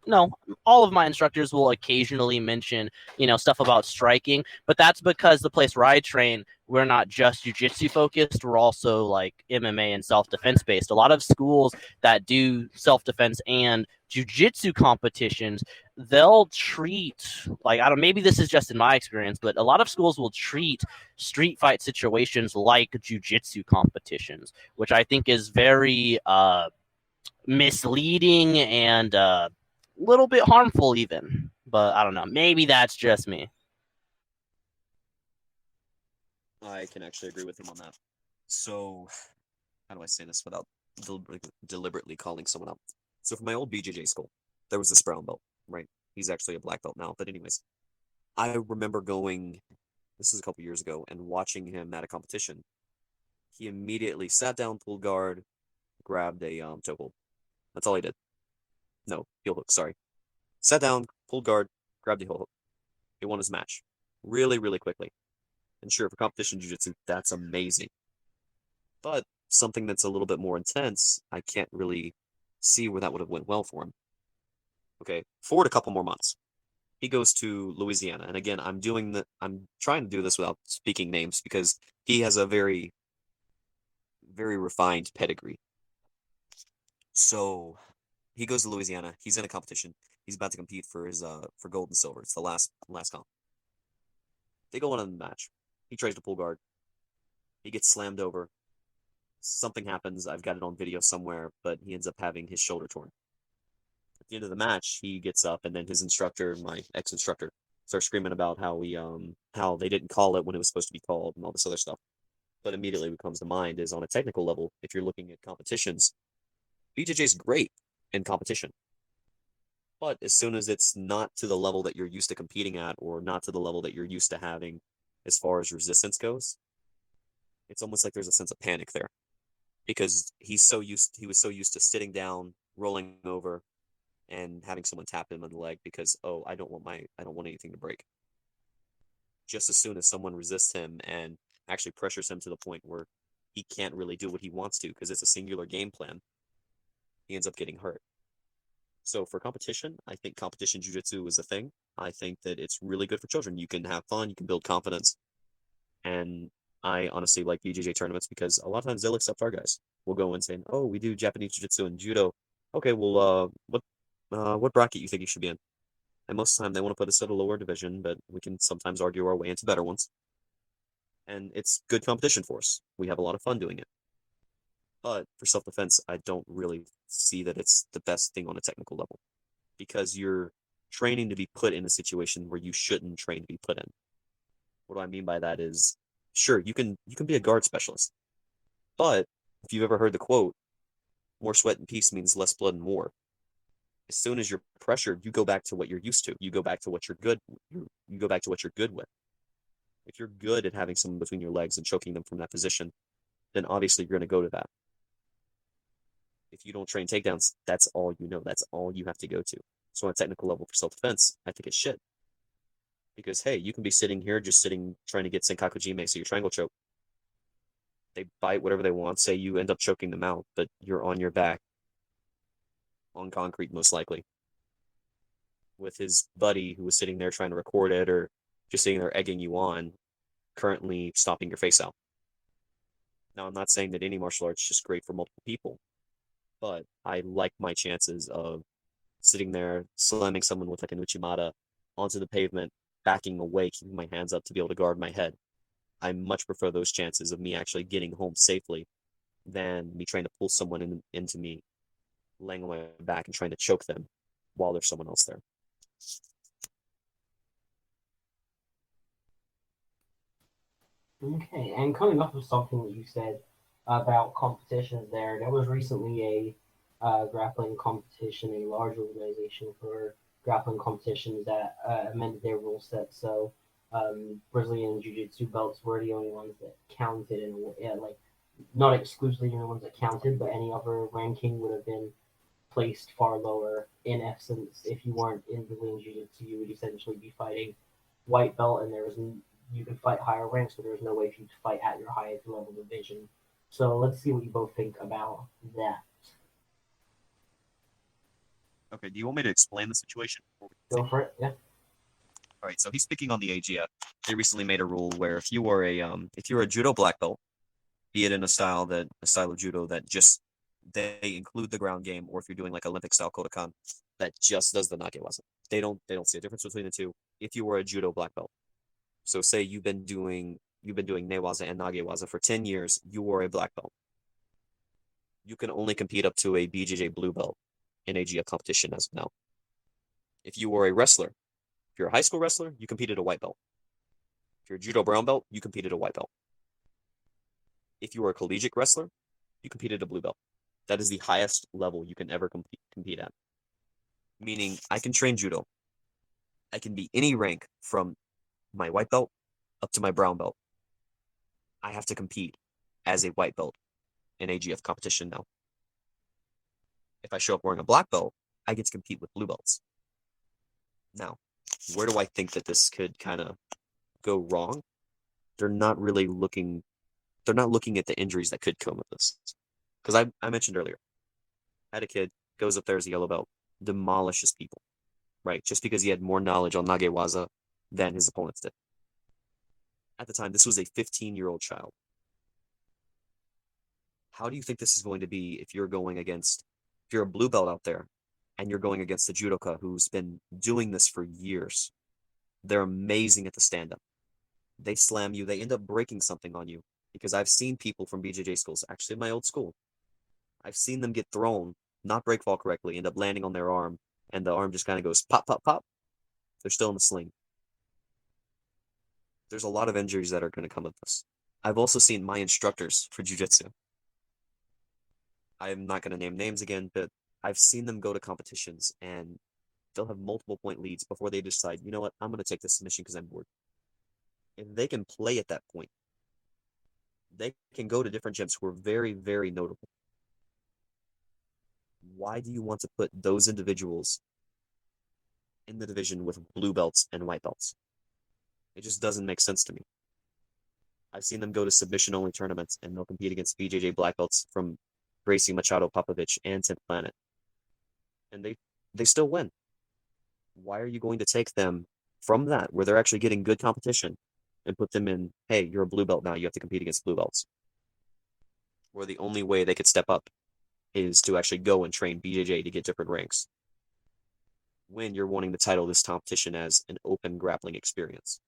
no, all of my instructors will occasionally mention, stuff about striking, but that's because the place where I train, we're not just jiu-jitsu focused, we're also like MMA and self-defense based. A lot of schools that do self-defense and jiu-jitsu competitions, they'll treat like I don't maybe this is just in my experience, but a lot of schools will treat street fight situations like jiu-jitsu competitions, which I think is very misleading and little bit harmful even, but I don't know, maybe that's just me. I can actually agree with him on that. So, how do I say this without deliberately calling someone out? So, for my old BJJ school, there was this brown belt, right? He's actually a black belt now, but anyways, I remember going, this is a couple years ago, and watching him at a competition. He immediately sat down, pulled guard, grabbed a chokehold. That's all he did. No, heel hook, sorry. Sat down, pulled guard, grabbed the heel hook. He won his match really, really quickly. And sure, for competition jiu-jitsu, that's amazing. But something that's a little bit more intense, I can't really see where that would have went well for him. Okay, forward a couple more months. He goes to Louisiana, and again, I'm trying to do this without speaking names because he has a very, very refined pedigree. So he goes to Louisiana. He's in a competition. He's about to compete for his for gold and silver. It's the last comp. They go on in the match. He tries to pull guard. He gets slammed over. Something happens. I've got it on video somewhere, but he ends up having his shoulder torn. At the end of the match, he gets up, and then his instructor, my ex-instructor, starts screaming about how they didn't call it when it was supposed to be called and all this other stuff. But immediately what comes to mind is on a technical level, if you're looking at competitions, BJJ is great in competition. But as soon as it's not to the level that you're used to competing at, or not to the level that you're used to having as far as resistance goes, it's almost like there's a sense of panic there. Because he was so used to sitting down, rolling over, and having someone tap him on the leg because, oh, I don't want anything to break. Just as soon as someone resists him and actually pressures him to the point where he can't really do what he wants to because it's a singular game plan, he ends up getting hurt. So for competition, I think competition jiu-jitsu is a thing. I think that it's really good for children. You can have fun, you can build confidence. And I honestly like BJJ tournaments because a lot of times they'll accept our guys. We'll go and say, oh, we do Japanese jiu-jitsu and judo. Okay, well, what bracket you think you should be in? And most of the time they want to put us at a lower division, but we can sometimes argue our way into better ones. And it's good competition for us. We have a lot of fun doing it. But for self-defense, I don't really see that it's the best thing on a technical level because you're training to be put in a situation where you shouldn't train to be put in. What do I mean by that is, sure, you can be a guard specialist, but if you've ever heard the quote, more sweat and peace means less blood and war. As soon as you're pressured, you go back to what you're used to. You go back to what you're good. You go back to what you're good with. If you're good at having someone between your legs and choking them from that position, then obviously you're going to go to that. If you don't train takedowns, that's all you know. That's all you have to go to. So on a technical level for self-defense, I think it's shit. Because, hey, you can be sitting here just trying to get Senkaku Jime, so your triangle choke. They bite whatever they want. Say you end up choking them out, but you're on your back on concrete most likely with his buddy who was sitting there trying to record it or just sitting there egging you on, currently stomping your face out. Now, I'm not saying that any martial arts is just great for multiple people, but I like my chances of sitting there, slamming someone with like an Uchimata onto the pavement, backing away, keeping my hands up to be able to guard my head. I much prefer those chances of me actually getting home safely than me trying to pull someone into me, laying on my back and trying to choke them while there's someone else there. Okay, and coming off of something that you said about competitions there was recently a grappling competition, a large organization for grappling competitions that amended their rule set. So Brazilian Jiu-Jitsu belts were the only ones that counted, and like not exclusively the only ones that counted, but any other ranking would have been placed far lower. In essence, if you weren't in Brazilian Jiu-Jitsu, you would essentially be fighting white belt, and you could fight higher ranks, but there's no way for you to fight at your highest level division. So let's see what you both think about that. Okay, do you want me to explain the situation? Go for it. Yeah. All right, so he's speaking on the AGF. They recently made a rule where if you are if you're a judo black belt, be it in a style of judo that just they include the ground game, or if you're doing like Olympic style Kodokan that just does the nagewaza. They don't see a difference between the two. If you were a judo black belt, so say you've been doing newaza and nagewaza for 10 years, you are a black belt. You can only compete up to a BJJ blue belt in AGF competition as of now. If you were a wrestler, if you're a high school wrestler, you competed a white belt. If you're a judo brown belt, you competed a white belt. If you were a collegiate wrestler, you competed a blue belt. That is the highest level you can ever compete at. Meaning, I can train judo. I can be any rank from my white belt up to my brown belt. I have to compete as a white belt in AGF competition now. If I show up wearing a black belt, I get to compete with blue belts. Now, where do I think that this could kind of go wrong? They're not looking at the injuries that could come with this. Because I mentioned earlier, I had a kid, goes up there as a yellow belt, demolishes people, right? Just because he had more knowledge on nagewaza than his opponents did. At the time, this was a 15-year-old child. How do you think this is going to be if you're a blue belt out there and you're going against a judoka who's been doing this for years? They're amazing at the stand-up. they slam you, they end up breaking something on you. Because I've seen people from BJJ schools, actually my old school, I've seen them get thrown, not break fall correctly, end up landing on their arm, and the arm just kind of goes pop, pop, pop. They're still in the sling. There's a lot of injuries that are going to come with this. I've also seen my instructors for jiu-jitsu. I'm not going to name names again, but I've seen them go to competitions and they'll have multiple point leads before they decide, you know what, I'm going to take this submission because I'm bored. If they can play at that point, they can go to different gyms who are very, very notable. Why do you want to put those individuals in the division with blue belts and white belts? It just doesn't make sense to me. I've seen them go to submission-only tournaments, and they'll compete against BJJ black belts from Gracie Machado Popovich and 10th Planet. And they still win. Why are you going to take them from that, where they're actually getting good competition, and put them in, hey, you're a blue belt now, you have to compete against blue belts? Where the only way they could step up is to actually go and train BJJ to get different ranks, when you're wanting to title this competition as an open grappling experience.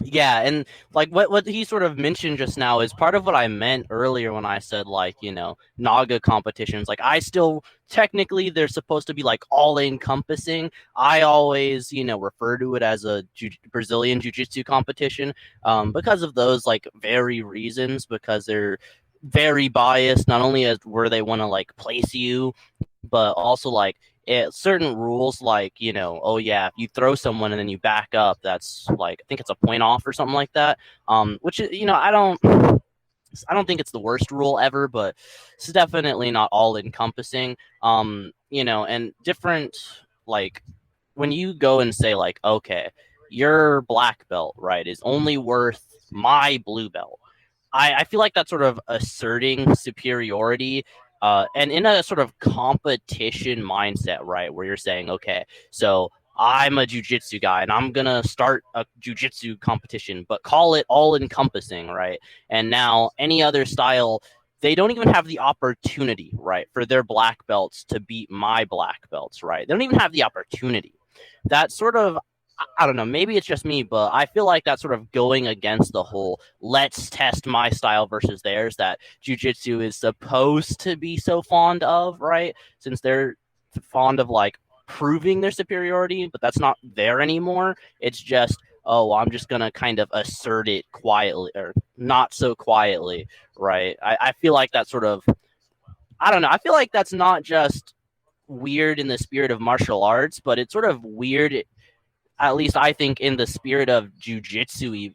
Yeah, and like what he sort of mentioned just now is part of what I meant earlier when I said, like, you know, Naga competitions. Like, I still technically they're supposed to be like all encompassing. I always, you know, refer to it as a Brazilian jiu-jitsu competition because of those like very reasons, because they're very biased, not only as where they want to like place you, but also like certain rules, like, you know, oh yeah, if you throw someone and then you back up, that's like, I think it's a point off or something like that. Which, you know, I don't think it's the worst rule ever, but it's definitely not all encompassing. You know, and different, like, when you go and say like, okay, your black belt, right, is only worth my blue belt. I feel like that's sort of asserting superiority, and in a sort of competition mindset, right? Where you're saying, okay, so I'm a jujitsu guy and I'm gonna start a jujitsu competition, but call it all encompassing, right? And now any other style, they don't even have the opportunity, right, for their black belts to beat my black belts, right? They don't even have the opportunity. That sort of, I don't know, maybe it's just me, but I feel like that's sort of going against the whole let's test my style versus theirs that jujitsu is supposed to be so fond of, right? Since they're fond of like proving their superiority, but that's not there anymore. It's just, oh, I'm just going to kind of assert it quietly or not so quietly, right? I feel like that sort of, I don't know, I feel like that's not just weird in the spirit of martial arts, but it's sort of weird, at least I think, in the spirit of jiu-jitsu,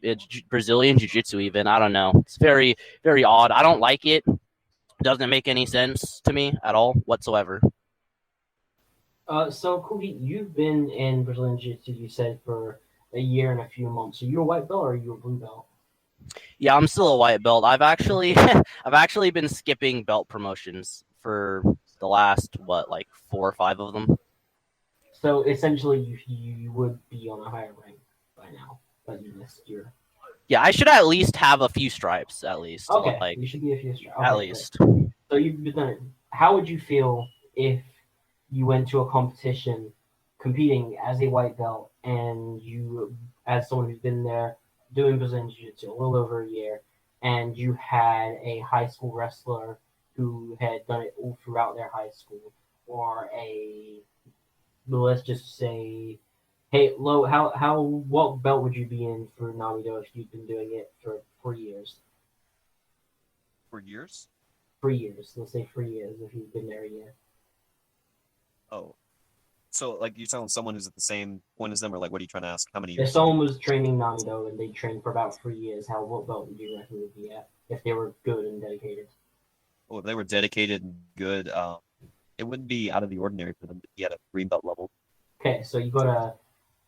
Brazilian jiu-jitsu even. I don't know. It's very, very odd. I don't like it. It doesn't make any sense to me at all whatsoever. So Kugi, you've been in Brazilian Jiu-Jitsu, you said, for a year and a few months. So you're a white belt or are you a blue belt? Yeah, I'm still a white belt. I've actually I've actually been skipping belt promotions for the last what, like 4 or 5 of them. So essentially, you would be on a higher rank by now, but you missed your. Yeah, I should at least have a few stripes, at least. Okay, Like, you should be a few strong. at Okay, least. great. So you've done. How would you feel if you went to a competition competing as a white belt and you, as someone who's been there doing Brazilian Jiu-Jitsu a little over a year, and you had a high school wrestler who had done it all throughout their high school, or a, let's just say, hey, Lo, what belt would you be in for Namido if you'd been doing it for 4 years? For years? 3 years. Let's say 3 years if you've been there a year. Oh. So, like, you're telling someone who's at the same point as them, or like, what are you trying to ask? How many If years? someone was training Namido and they trained for about 3 years, what belt would you reckon would be at if they were good and dedicated? Well, if they were dedicated and good, it wouldn't be out of the ordinary for them to be at a green belt level. Okay, so you got a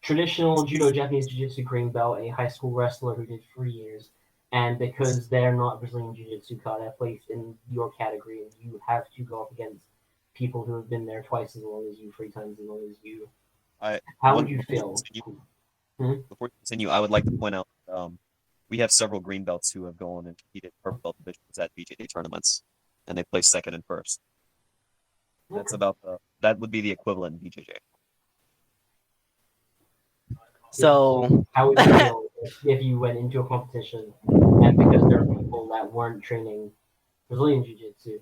traditional Judo Japanese Jiu-Jitsu green belt, a high school wrestler who did 3 years, and because they're not Brazilian Jiu-Jitsu, they're placed in your category, and you have to go up against people who have been there twice as long as you, 3 times as long as you. How would you feel? Before you continue, I would like to point out we have several green belts who have gone and competed purple belt divisions at BJJ tournaments, and they placed second and first. That's about that would be the equivalent in BJJ. So how would you feel if you went into a competition and because there are people that weren't training Brazilian Jiu-Jitsu,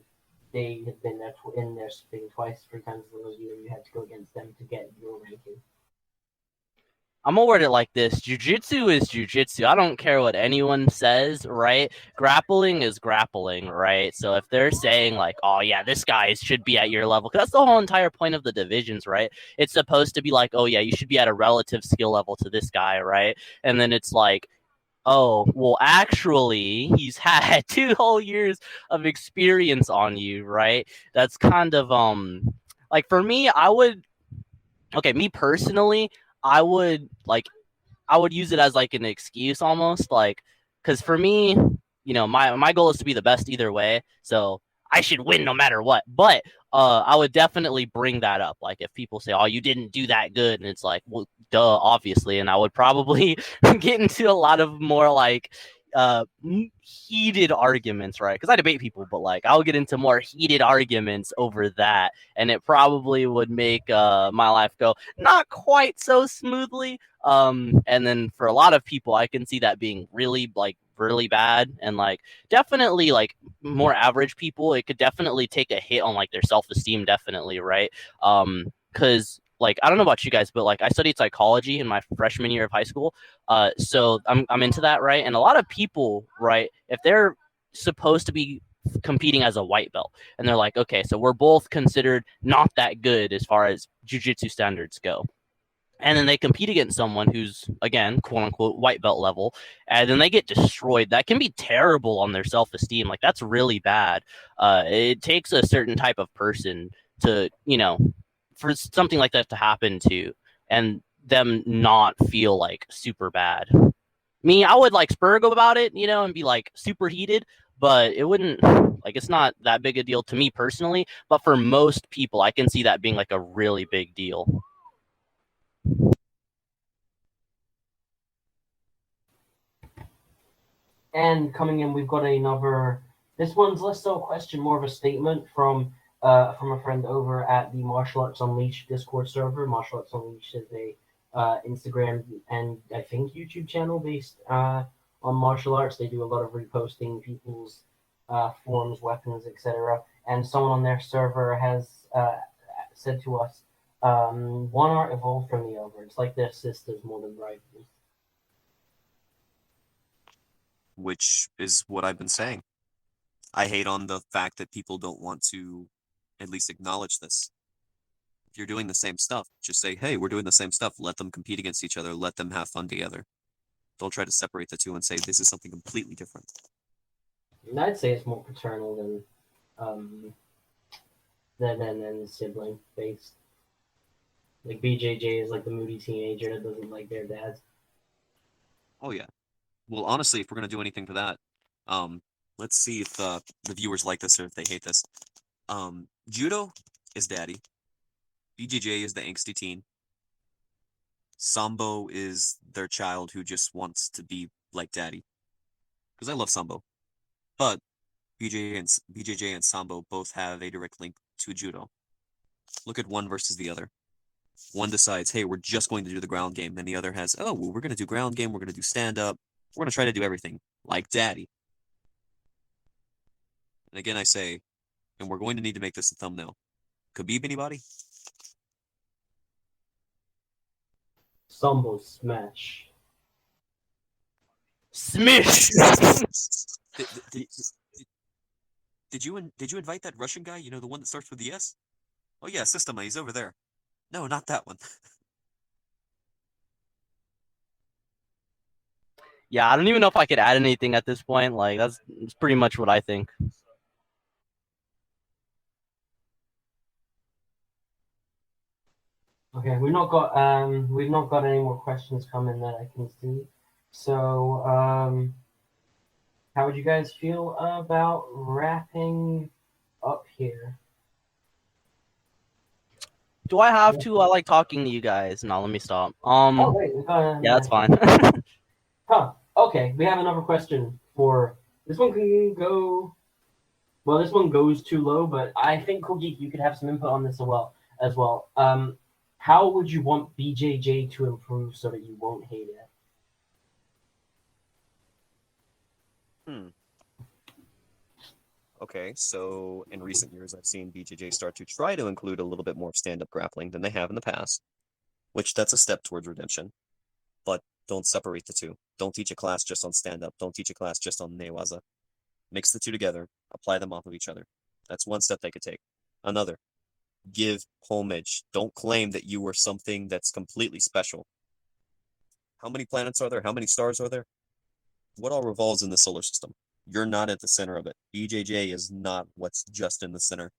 they had been there in their spin twice, 3 times as long as you, and you had to go against them to get your ranking? I'm gonna word it like this: Jiu-jitsu is jiu-jitsu. I don't care what anyone says, right? Grappling is grappling, right? So if they're saying like, "Oh yeah, this guy should be at your level," because that's the whole entire point of the divisions, right? It's supposed to be like, "Oh yeah, you should be at a relative skill level to this guy," right? And then it's like, "Oh, well, actually, he's had 2 whole years of experience on you, right?" That's kind of like for me, I would okay, me personally, I would like I would use it as like an excuse almost, like because for me, my goal is to be the best either way, so I should win no matter what. But I would definitely bring that up, like if people say, "Oh, you didn't do that good," and it's like, well, duh, obviously, and I would probably get into a lot of more like heated arguments, right? Because I debate people, but like I'll get into more heated arguments over that, and it probably would make my life go not quite so smoothly. And then for a lot of people, I can see that being really bad, and like definitely like more average people, it could definitely take a hit on like their self-esteem, definitely, right? Because like I don't know about you guys, but like I studied psychology in my freshman year of high school, so I'm into that, right? And a lot of people, right, if they're supposed to be competing as a white belt and they're like, okay, so we're both considered not that good as far as jiu-jitsu standards go, and then they compete against someone who's again quote unquote white belt level, and then they get destroyed. That can be terrible on their self-esteem. Like that's really bad. It takes a certain type of person to for something like that to happen to, and them not feel like super bad. Me, I would like spurg about it, and be like super heated, but it wouldn't like it's not that big a deal to me personally, but for most people I can see that being like a really big deal. And coming in, we've got another. This one's less so a question, more of a statement from a friend over at the Martial Arts Unleashed Discord server. Martial Arts Unleashed is a Instagram and I think YouTube channel based on martial arts. They do a lot of reposting people's forms, weapons, etc. And someone on their server has said to us, "One art evolved from the other. It's like they're sisters more than rivals." which is what I've been saying. I hate on the fact that people don't want to at least acknowledge this. If you're doing the same stuff, just say, hey, we're doing the same stuff. Let them compete against each other. Let them have fun together. Don't try to separate the two and say this is something completely different. And I'd say it's more paternal um, than sibling based. Like BJJ is like the moody teenager that doesn't like their dads. Oh, yeah. Well, honestly, if we're going to do anything for that, let's see if the viewers like this or if they hate this. Judo is daddy. BJJ is the angsty teen. Sambo is their child who just wants to be like daddy. Because I love Sambo. But BJJ and Sambo both have a direct link to Judo. Look at one versus the other. One decides, hey, we're just going to do the ground game. And the other has, oh, well, we're going to do ground game. We're going to do stand up. We're going to try to do everything like daddy. And again, I say, and we're going to need to make this a thumbnail. Khabib, anybody? Sambo smash. Smish. did, did, did you invite that Russian guy? You know, the one that starts with the S? Oh yeah, Systema, he's over there. No, not that one. Yeah, I don't even know if I could add anything at this point. Like that's pretty much what I think. Okay, we've not got any more questions coming that I can see. So how would you guys feel about wrapping up here? Do I have to? I like talking to you guys. No, let me stop. Oh wait, Yeah, that's fine. Huh. Okay, we have another question for this one. Can go. Well, this one goes too low, but I think Cool Geek, you could have some input on this as well. How would you want BJJ to improve so that you won't hate it? Okay, so in recent years, I've seen BJJ start to try to include a little bit more stand-up grappling than they have in the past, which that's a step towards redemption. But don't separate the two. Don't teach a class just on stand-up. Don't teach a class just on newaza. Mix the two together, apply them off of each other. That's one step they could take. Another, give homage. Don't claim that you were something that's completely special. How many planets are there? How many stars are there? What all revolves in the solar system? You're not at the center of it. BJJ is not what's just in the center.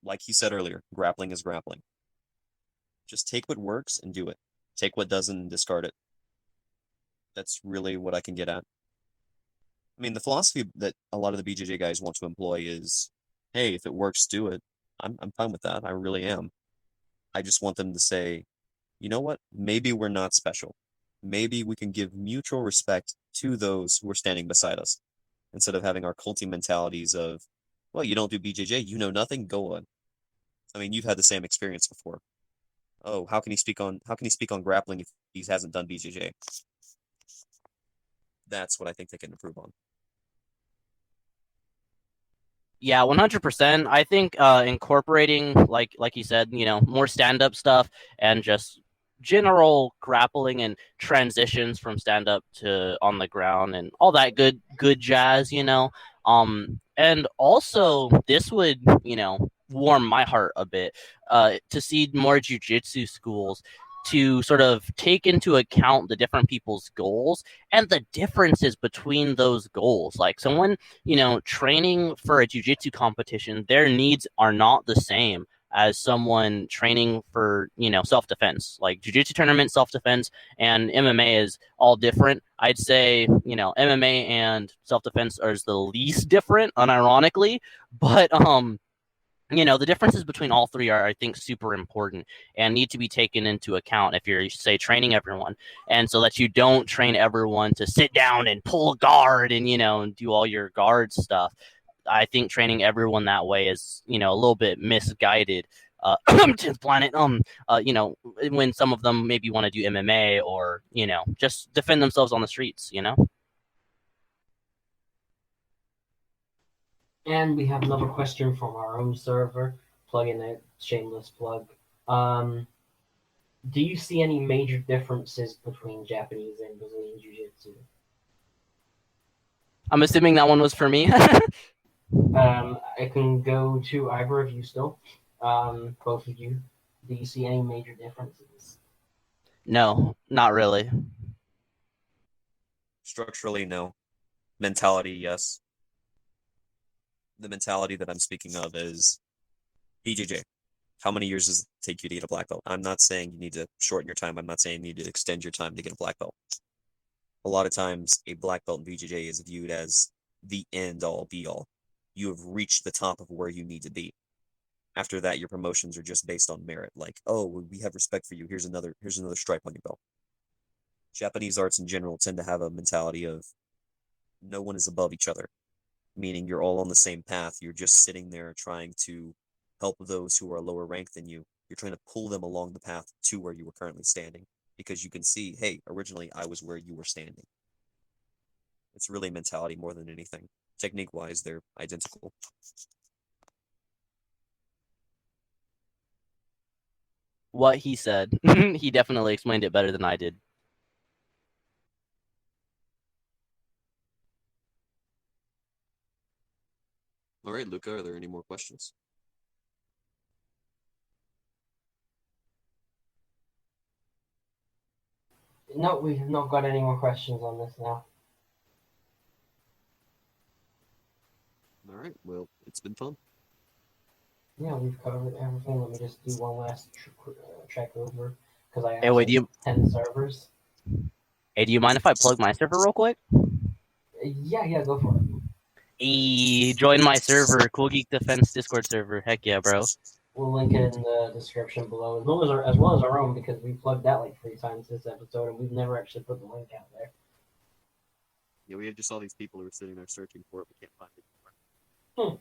Like he said earlier, grappling is grappling. Just take what works and do it. Take what doesn't and discard it. That's really what I can get at. I mean, the philosophy that a lot of the BJJ guys want to employ is, hey, if it works, do it. I'm fine with that. I really am. I just want them to say, you know what? Maybe we're not special. Maybe we can give mutual respect to those who are standing beside us instead of having our culty mentalities of, well, you don't do BJJ, you know nothing, go on. I mean, you've had the same experience before. Oh, how can he speak on grappling if he hasn't done BJJ? That's what I think they can improve on. Yeah, 100%. I think incorporating, like you said, more stand-up stuff and just general grappling and transitions from stand-up to on the ground and all that good jazz. And also this would, warm my heart a bit to see more jiu-jitsu schools to sort of take into account the different people's goals and the differences between those goals. Like someone training for a jiu-jitsu competition, their needs are not the same as someone training for, self-defense. Like jiu-jitsu tournament self-defense and MMA is all different. I'd say, MMA and self-defense are the least different, unironically, but the differences between all three are, I think, super important and need to be taken into account if you're, say, training everyone. And so that you don't train everyone to sit down and pull a guard and, and do all your guard stuff. I think training everyone that way is, a little bit misguided. 10th planet, when some of them maybe want to do MMA or, just defend themselves on the streets. And we have another question from our own server. Plug in a shameless plug. Do you see any major differences between Japanese and Brazilian Jiu-Jitsu? I'm assuming that one was for me. I can go to either of you still. Both of you. Do you see any major differences? No, not really. Structurally, no. Mentality, yes. The mentality that I'm speaking of is BJJ. How many years does it take you to get a black belt? I'm not saying you need to shorten your time. I'm not saying you need to extend your time to get a black belt. A lot of times, a black belt in BJJ is viewed as the end all be all. You have reached the top of where you need to be. After that, your promotions are just based on merit. Like, oh, we have respect for you. Here's another stripe on your belt. Japanese arts in general tend to have a mentality of no one is above each other, meaning you're all on the same path. You're just sitting there trying to help those who are lower ranked than you. You're trying to pull them along the path to where you were currently standing because you can see, hey, originally I was where you were standing. It's really mentality more than anything. Technique-wise, they're identical. What he said. He definitely explained it better than I did. All right, Luca, are there any more questions? No, we have not got any more questions on this now. All right, well, it's been fun. Yeah, we've covered everything. Let me just do one last check over because I Hey, wait, have 10 servers. Do you mind if I plug my server real quick? Yeah, go for it. Join my server, Cool Geek Defense Discord server. Heck yeah, bro. We'll link it in the description below, as well as our own, because we plugged that like 3 times this episode, and we've never actually put the link out there. Yeah, we have just all these people who are sitting there searching for it. We can't find it anymore.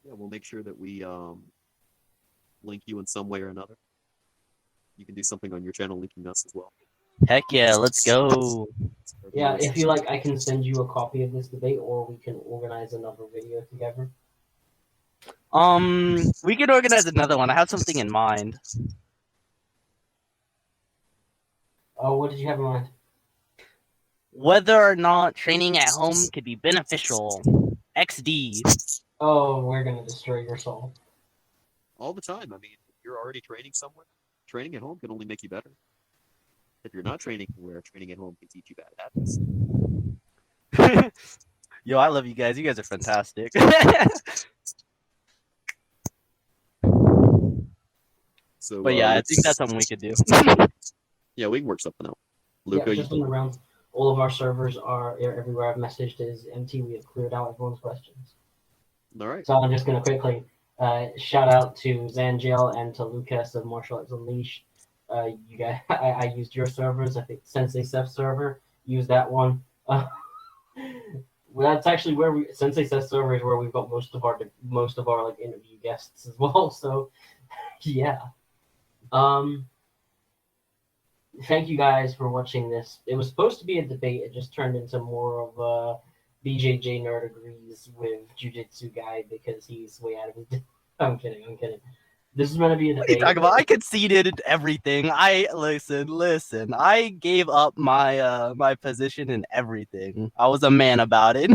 Yeah, we'll make sure that we link you in some way or another. You can do something on your channel linking us as well. Heck yeah, let's go. Yeah, if you like, I can send you a copy of this debate, or we can organize another video together. We could organize another one. I have something in mind. Oh, what did you have in mind? Whether or not training at home could be beneficial. XD. Oh, we're gonna destroy your soul. All the time. I mean, if you're already training somewhere, training at home can only make you better. If you're not training anywhere, training at home can teach you bad habits. Yo, I love you guys. You guys are fantastic. So, but yeah, I think that's something we could do. Yeah, we can work something out. Luca, yeah, just on the round. All of our servers are everywhere I've messaged is empty. We have cleared out everyone's questions. All right. So I'm just gonna quickly shout out to Zanjel and to Lucas of Martial Arts Unleashed. You guys, I used your servers. I think Sensei Seth's server used that one. Well, that's actually where Sensei Seth's server is where we've got most of our like interview guests as well. So yeah. Thank you guys for watching this. It was supposed to be a debate. It just turned into more of a BJJ nerd agrees with Jiu-Jitsu guy because he's way out of his. I'm kidding. This is going to be a debate. What are you talking about? I conceded everything. Listen. I gave up my my position and everything. I was a man about it.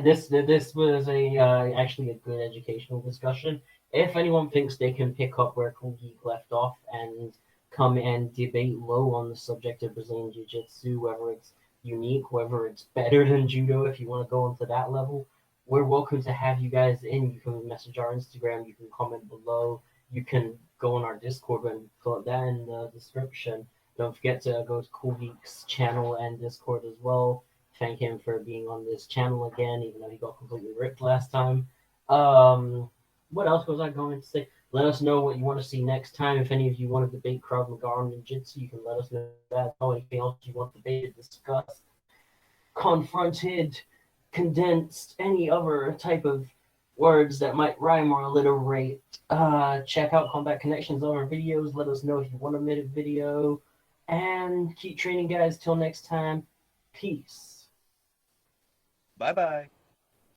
This was actually a good educational discussion. If anyone thinks they can pick up where Cool Geek left off and come and debate low on the subject of Brazilian Jiu-Jitsu, whether it's unique, whether it's better than Judo, if you want to go onto that level, we're welcome to have you guys in. You can message our Instagram, you can comment below, you can go on our Discord and put that in the description. Don't forget to go to Cool Geek's channel and Discord as well. Thank him for being on this channel again, even though he got completely ripped last time. What else was I going to say? Let us know what you want to see next time. If any of you want to debate Krav Maga and Jiu-Jitsu, you can let us know that. Or anything else you want debated, discussed, confronted, condensed, any other type of words that might rhyme or alliterate. Check out Combat Connections on our videos. Let us know if you want a minute video. And keep training, guys. Till next time. Peace. Bye-bye.